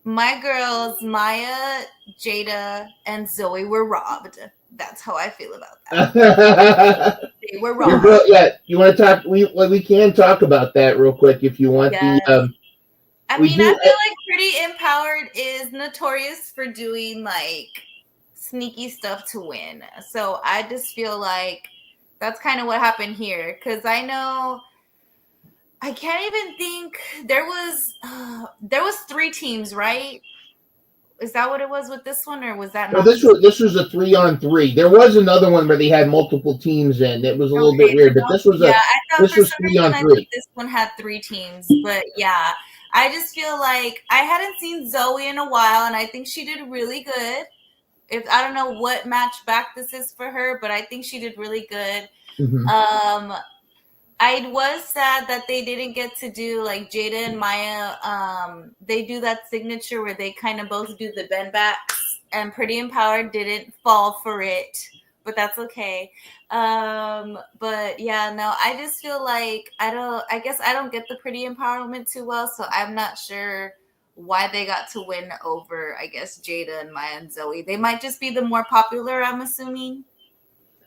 my girls, Maya, Jada, and Zoe were robbed. That's how I feel about that. They were robbed. You want to talk? We can talk about that real quick if you want. Yes. I I feel like Pretty Empowered is notorious for doing like sneaky stuff to win. So I just feel like that's kind of what happened here. Because I know I can't even think there was 3 teams, right? Is that what it was with this one, or was that not? No, this was a 3-on-3. There was another one where they had multiple teams in. It was a little bit weird, but this was 3-on-3. This one had 3 teams, but yeah, I just feel like I hadn't seen Zoe in a while, and I think she did really good. I don't know what match back this is for her, but I think she did really good. Mm-hmm. I was sad that they didn't get to do like Jada and Maya. They do that signature where they kind of both do the bend backs, and Pretty Empowered didn't fall for it, but that's okay. But yeah, no, I just feel like I guess I don't get the Pretty Empowerment too well, so I'm not sure why they got to win over, I guess, Jada and Maya and Zoe. They might just be the more popular, I'm assuming.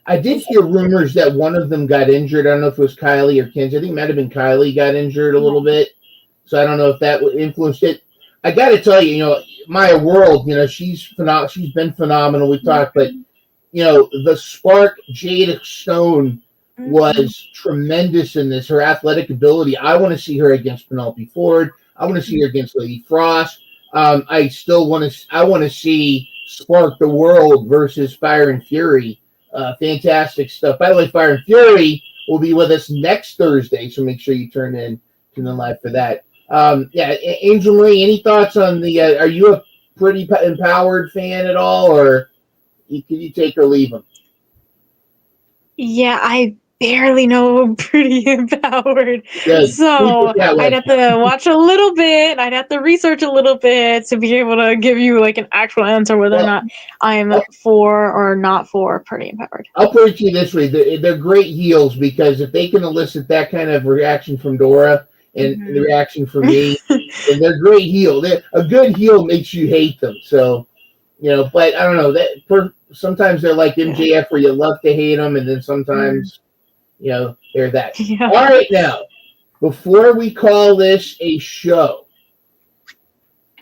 I did hear rumors that one of them got injured. I don't know if it was Kylie or Kenzie. I think it might have been Kylie got injured a little bit. So I don't know if that influenced it. I got to tell you, Maya World, she's been phenomenal. We talked, but, the spark Jada Stone was tremendous in this. Her athletic ability. I want to see her against Penelope Ford. I want to see her against Lady Frost. I want to see Spark the World versus Fire and Fury. Fantastic stuff. By the way, Fire and Fury will be with us next Thursday, so make sure you tune in live for that. Angel Marie, any thoughts on are you a Pretty Empowered fan at all, or can you take or leave them? Yeah, I barely know Pretty Empowered. Good. So I'd have to watch a little bit. I'd have to research a little bit to be able to give you like an actual answer whether or not I'm for or not for Pretty Empowered. I'll put it to you this way. They're great heels, because if they can elicit that kind of reaction from Dora and the reaction from me, and they're great heel. A good heel makes you hate them. So, but I don't know. Sometimes they're like MJF where you love to hate them, and then sometimes, they're that. Yeah. All right, now, before we call this a show,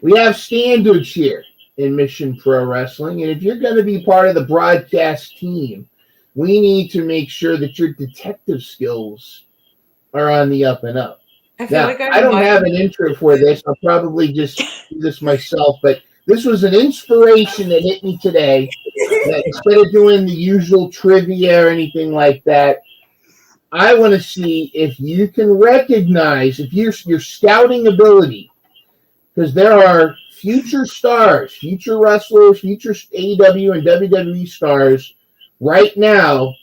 we have standards here in Mission Pro Wrestling, and if you're going to be part of the broadcast team, we need to make sure that your detective skills are on the up and up. I don't have an intro for this. I'll probably just do this myself, but this was an inspiration that hit me today. That instead of doing the usual trivia or anything like that, I want to see if you can recognize your scouting ability, because there are future stars, future wrestlers, future AEW and WWE stars right now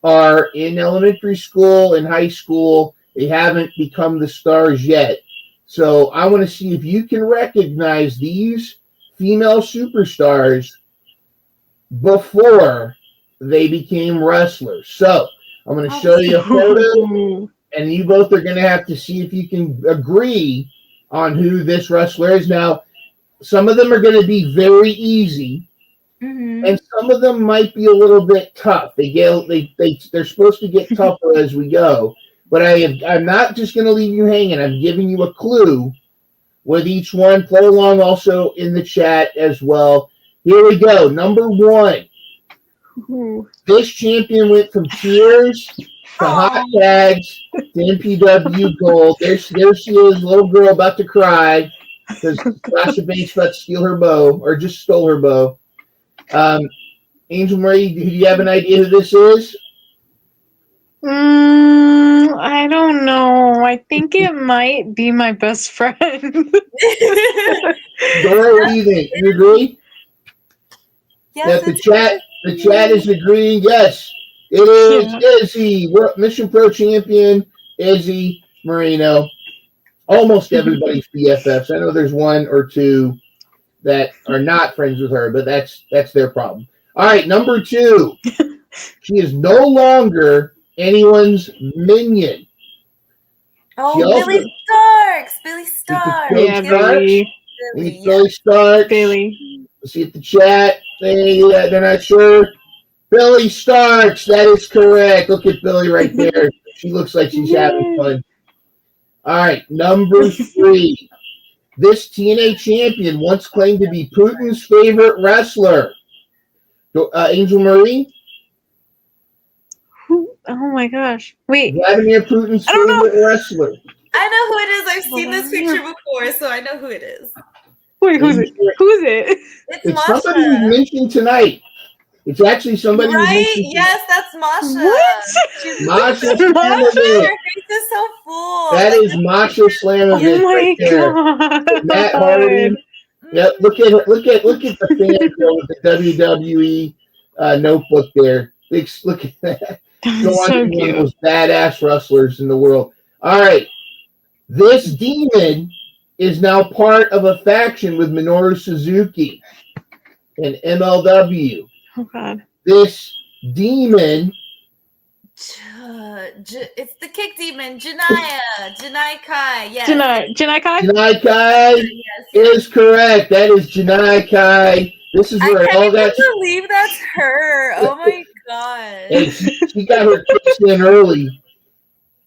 are in elementary school and high school. They haven't become the stars yet. So I want to see if you can recognize these female superstars before they became wrestlers. So I'm going to show you a photo, and you both are going to have to see if you can agree on who this wrestler is. Now, some of them are going to be very easy, and some of them might be a little bit tough. They're supposed to get tougher as we go. But I'm not just going to leave you hanging. I'm giving you a clue with each one. Play along also in the chat as well. Here we go. Number 1. This champion went from Cheers to Hot Tags to MPW Gold. There she is, little girl about to cry because Sasha Banks about to steal her bow, or just stole her bow. Angel Marie, do you have an idea who this is? I don't know. I think it might be my best friend. Dora, what do you think? You agree? Yes, The chat is agreeing. Yes, It is Izzy, Mission Pro champion, Izzy Marino. Almost everybody's BFFs. I know there's one or two that are not friends with her, but that's their problem. All right, number 2. She is no longer anyone's minion. Oh, Billy Starks. Billy Starks. Yeah, Billy. Billy Starks. Billy. See at the chat. They're not sure. Billy Starks. That is correct. Look at Billy right there. She looks like she's having fun. All right, number 3. This TNA champion once claimed to be Putin's favorite wrestler. Angel Marie? Who? Oh my gosh. Wait. Vladimir Putin's favorite wrestler. I know who it is. I've seen this picture before, so I know who it is. Wait, who's it? Who's it? It's somebody who's mentioned tonight. It's actually somebody who's mentioned tonight. Yes, that's Masha. What? Masha Her Slamovich. face is so full. That is Masha Slamovich right there. God. Matt Hardy. Yep, look at the fan girl with the WWE notebook there. Look at that. Go on to one of those badass wrestlers in the world. All right. This demon is now part of a faction with Minoru Suzuki and MLW. Oh God. This demon. It's the kick demon, Janai Kai. Yes. Janai Kai? Janai Kai is correct. That is Janai Kai. This is where all that. I can't believe that's her. Oh my God. And she got her kicks in early.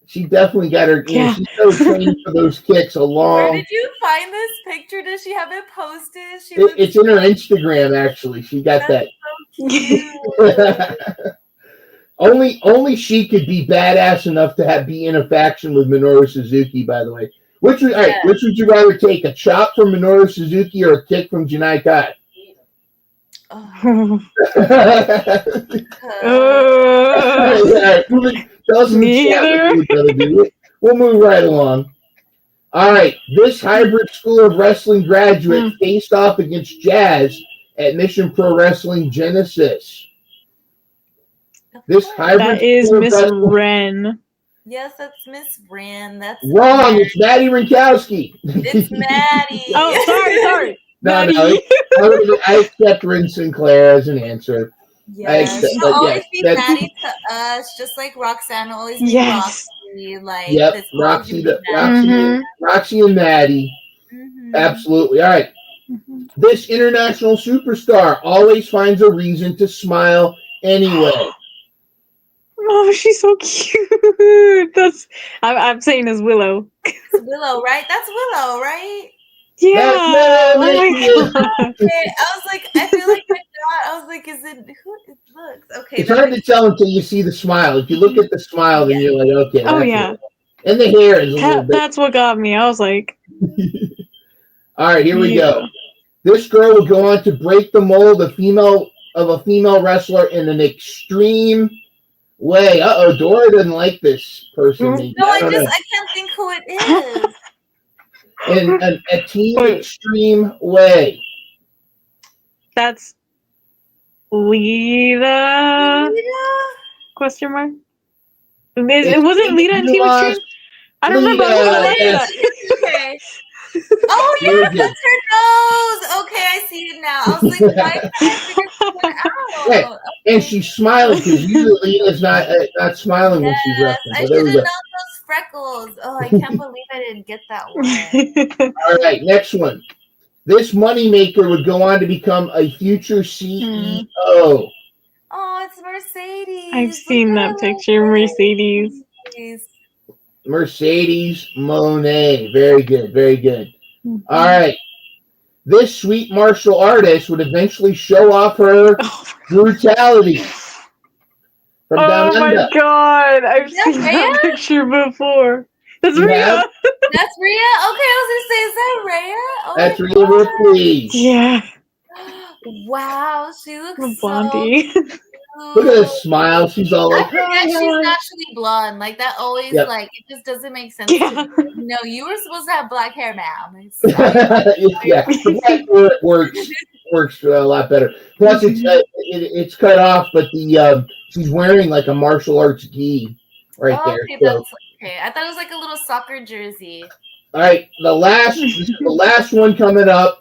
She definitely got her. Yeah. She's so trained for those kicks a long. Where did you find this picture? Does she have it posted? It's in her Instagram, actually. She got that. So cute. Only she could be badass enough to be in a faction with Minoru Suzuki. By the way, which would you rather take? A chop from Minoru Suzuki or a kick from Janai Kai? We'll move right along. All right, this hybrid school of wrestling graduate faced off against Jazz at Mission Pro Wrestling Genesis. This hybrid that is Miss Ren. Yes, that's Miss Ren. That's wrong. It's Maddie Rinkowski. It's Maddie. Oh, sorry. No, I accept Ren Sinclair as an answer. Yes, she'll always be Maddie to us, just like Roxanne will always be Roxy. Like, yep, Roxy and Maddie. Mm-hmm. Absolutely. All right. Mm-hmm. This international superstar always finds a reason to smile anyway. Oh, she's so cute. I'm saying it's Willow. It's Willow, right? That's Willow, right? Yeah. Oh my God. Okay. I feel like I was like, is it who it looks? Okay. It's hard to tell until you see the smile. If you look at the smile, then you're like, okay. Oh yeah. And the hair is a little bit. That's what got me. I was like. All right, here we go. This girl will go on to break the mold of a female wrestler in an extreme way. Dora doesn't like this person. No, I can't think who it is. In a team extreme way. That's Lita? Question mark? It wasn't Lita in Team Extreme? I don't remember. Okay. Oh, yeah, that's her nose. Okay, I see it now. I was like, why did I figure it out? Okay. And she's smiling because usually Lita's not smiling when she's wrestling. I should have known those freckles. Oh, I can't believe I didn't get that one. All right, next one. This moneymaker would go on to become a future CEO. Oh, it's Mercedes. I've seen that picture, Mercedes. Mercedes Monet. Very good, very good. Mm-hmm. All right. This sweet martial artist would eventually show off her brutality. From down under. My God. I've seen that picture before. That's Rhea. That's Rhea? Okay, I was going to say, is that Rhea? Oh, that's Rhea Ripley. Yeah. Wow, she looks blondie. So look at her smile. She's all like, I forget she's naturally blonde. Like, that always, like, it just doesn't make sense to me. No, you were supposed to have black hair, ma'am. Yeah, the black hair works. works a lot better. Plus, it's cut off, but the she's wearing like a martial arts gi right there. Okay, So, that's okay. I thought it was like a little soccer jersey. all right, this is the last one coming up.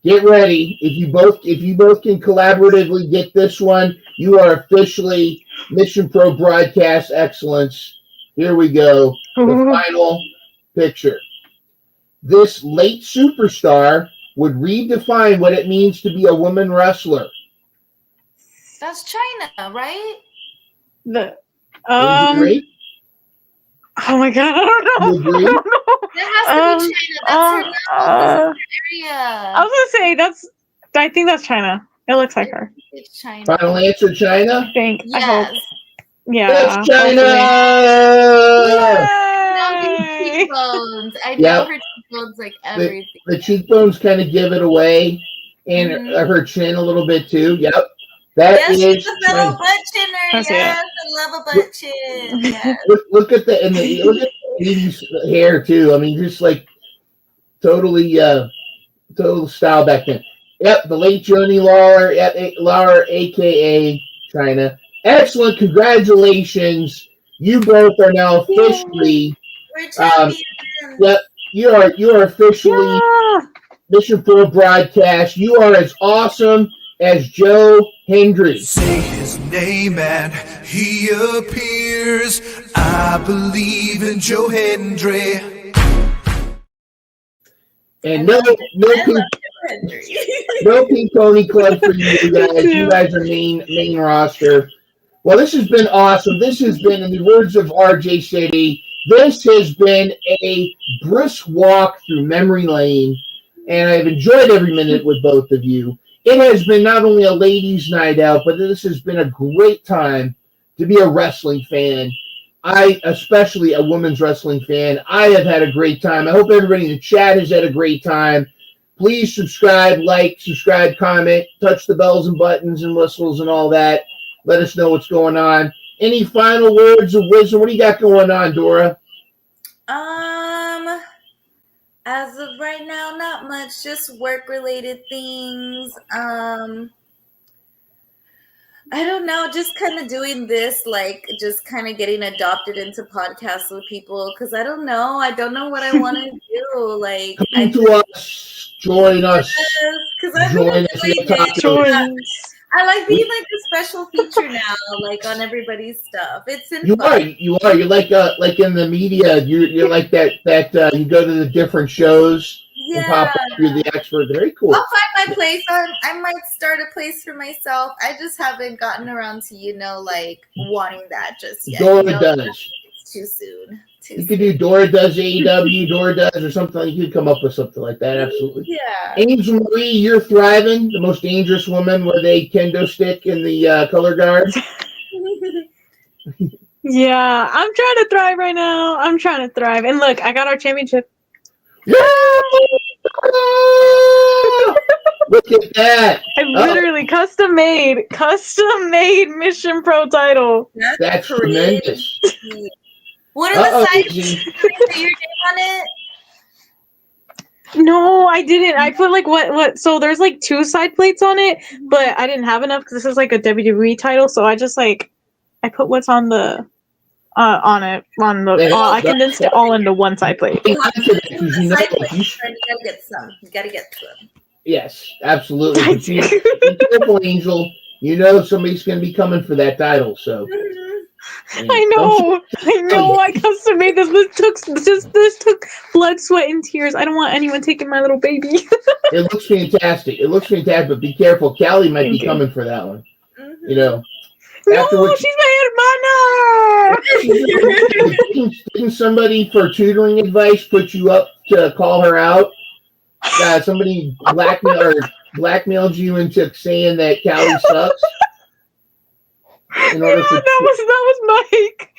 Get ready. If you both can collaboratively get this one, you are officially Mission Pro Broadcast Excellence. Here we go. The final picture. This late superstar would redefine what it means to be a woman wrestler. That's China, right? The Would you agree? Oh my god, I don't know. You agree? I don't know. That has to be China. That's her mouth. This is her area. I was gonna say I think that's China. It looks like her. It's China. Final answer, China? I think. Yes. I hope. Yeah. That's China! Now these cheekbones. I know her cheekbones like everything. The cheekbones kind of give it away, and her chin a little bit too. Yep. That is she's a fellow butt chinner. Yes, I love a butt chin. Yes. Look at the 80s hair too. I mean, just like totally total style back then. Yep, the late Johnny Lawler, Lawler, aka China. Excellent, congratulations! You both are now officially. We're champions. Yep, you are officially Mission Pro Broadcast. You are as awesome as Joe Hendry. Say his name and he appears. I believe in Joe Hendry. And no Pink Pony Club for you guys. You guys are main roster. Well, this has been awesome. This has been, in the words of RJ City, this has been a brisk walk through memory lane, and I've enjoyed every minute with both of you. It has been not only a ladies' night out, but this has been a great time to be a wrestling fan. Especially a women's wrestling fan. I have had a great time. I hope everybody in the chat has had a great time. Please subscribe, comment, touch the bells and buttons and whistles and all that. Let us know what's going on. Any final words of wisdom? What do you got going on, Dora? As of right now, not much. Just work-related things. I don't know. Just kind of doing this, like, just kind of getting adopted into podcasts with people. Because I don't know. I don't know what I want to do. Like, Come to us. Join us. Because I've been enjoying it. I like being like a special feature now, like on everybody's stuff. It's fun. You are. You're like in the media. You're like that. You go to the different shows. Yeah. And pop up. You're the expert. Very cool. I'll find my place. I might start a place for myself. I just haven't gotten around to like wanting that just yet. Dora does. It's too soon. You could do Dora does AEW, Dora does, or something. You could come up with something like that. Absolutely. Yeah. Angel Marie, you're thriving. The most dangerous woman with a kendo stick in the color guard. Yeah, I'm trying to thrive right now. And look, I got our championship. Yeah! Look at that. I literally custom made Mission Pro title. That's tremendous. What are the sides? Put your name on it? No, I didn't. I put like what? So there's like 2 side plates on it, but I didn't have enough because this is like a WWE title. So I just I put what's on the I condensed it all into 1 side plate. You gotta get some. You gotta get some. Yes, absolutely. Be careful, Angel. You know somebody's going to be coming for that title, so. I know. I custom made this. This took blood, sweat, and tears. I don't want anyone taking my little baby. It looks fantastic. But be careful. Callie might be coming for that one. Mm-hmm. You know. No, she's my hermana. Didn't somebody for tutoring advice put you up to call her out? Somebody blackmailed you into saying that Callie sucks. That was Mike.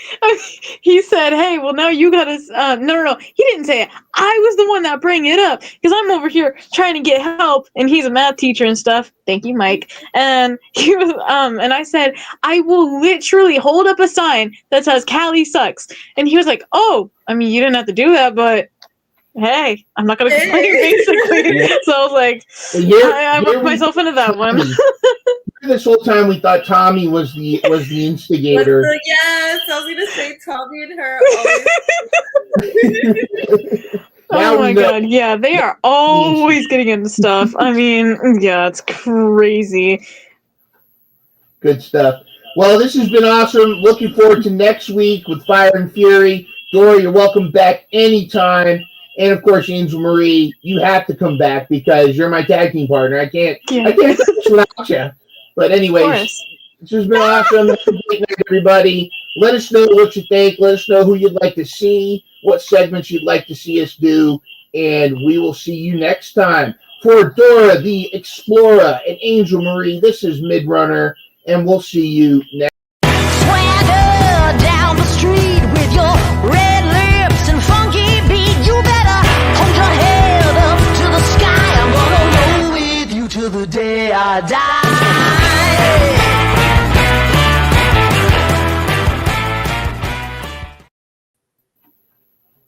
He said, "Hey, well now you gotta." No. He didn't say it. I was the one that bring it up because I'm over here trying to get help, and he's a math teacher and stuff. Thank you, Mike. And he was, and I said, I will literally hold up a sign that says "Callie sucks," and he was like, "Oh, I mean, you didn't have to do that, but hey, I'm not gonna complain, basically. So I was like, I worked myself into that one. This whole time we thought Tommy was the instigator. Yes, I was gonna say Tommy and her always. Oh my god, yeah, they are always getting into stuff. I mean, yeah, it's crazy. Good stuff. Well, this has been awesome. Looking forward to next week with Fire and Fury. Dora, you're welcome back anytime. And of course, Angel Marie, you have to come back because you're my tag team partner. I can't do this without you. But anyways, this has been awesome. Have a great night, everybody. Let us know what you think. Let us know who you'd like to see, what segments you'd like to see us do, and we will see you next time. For Dora, the Explorer, and Angel Marie, this is Midrunner, and we'll see you next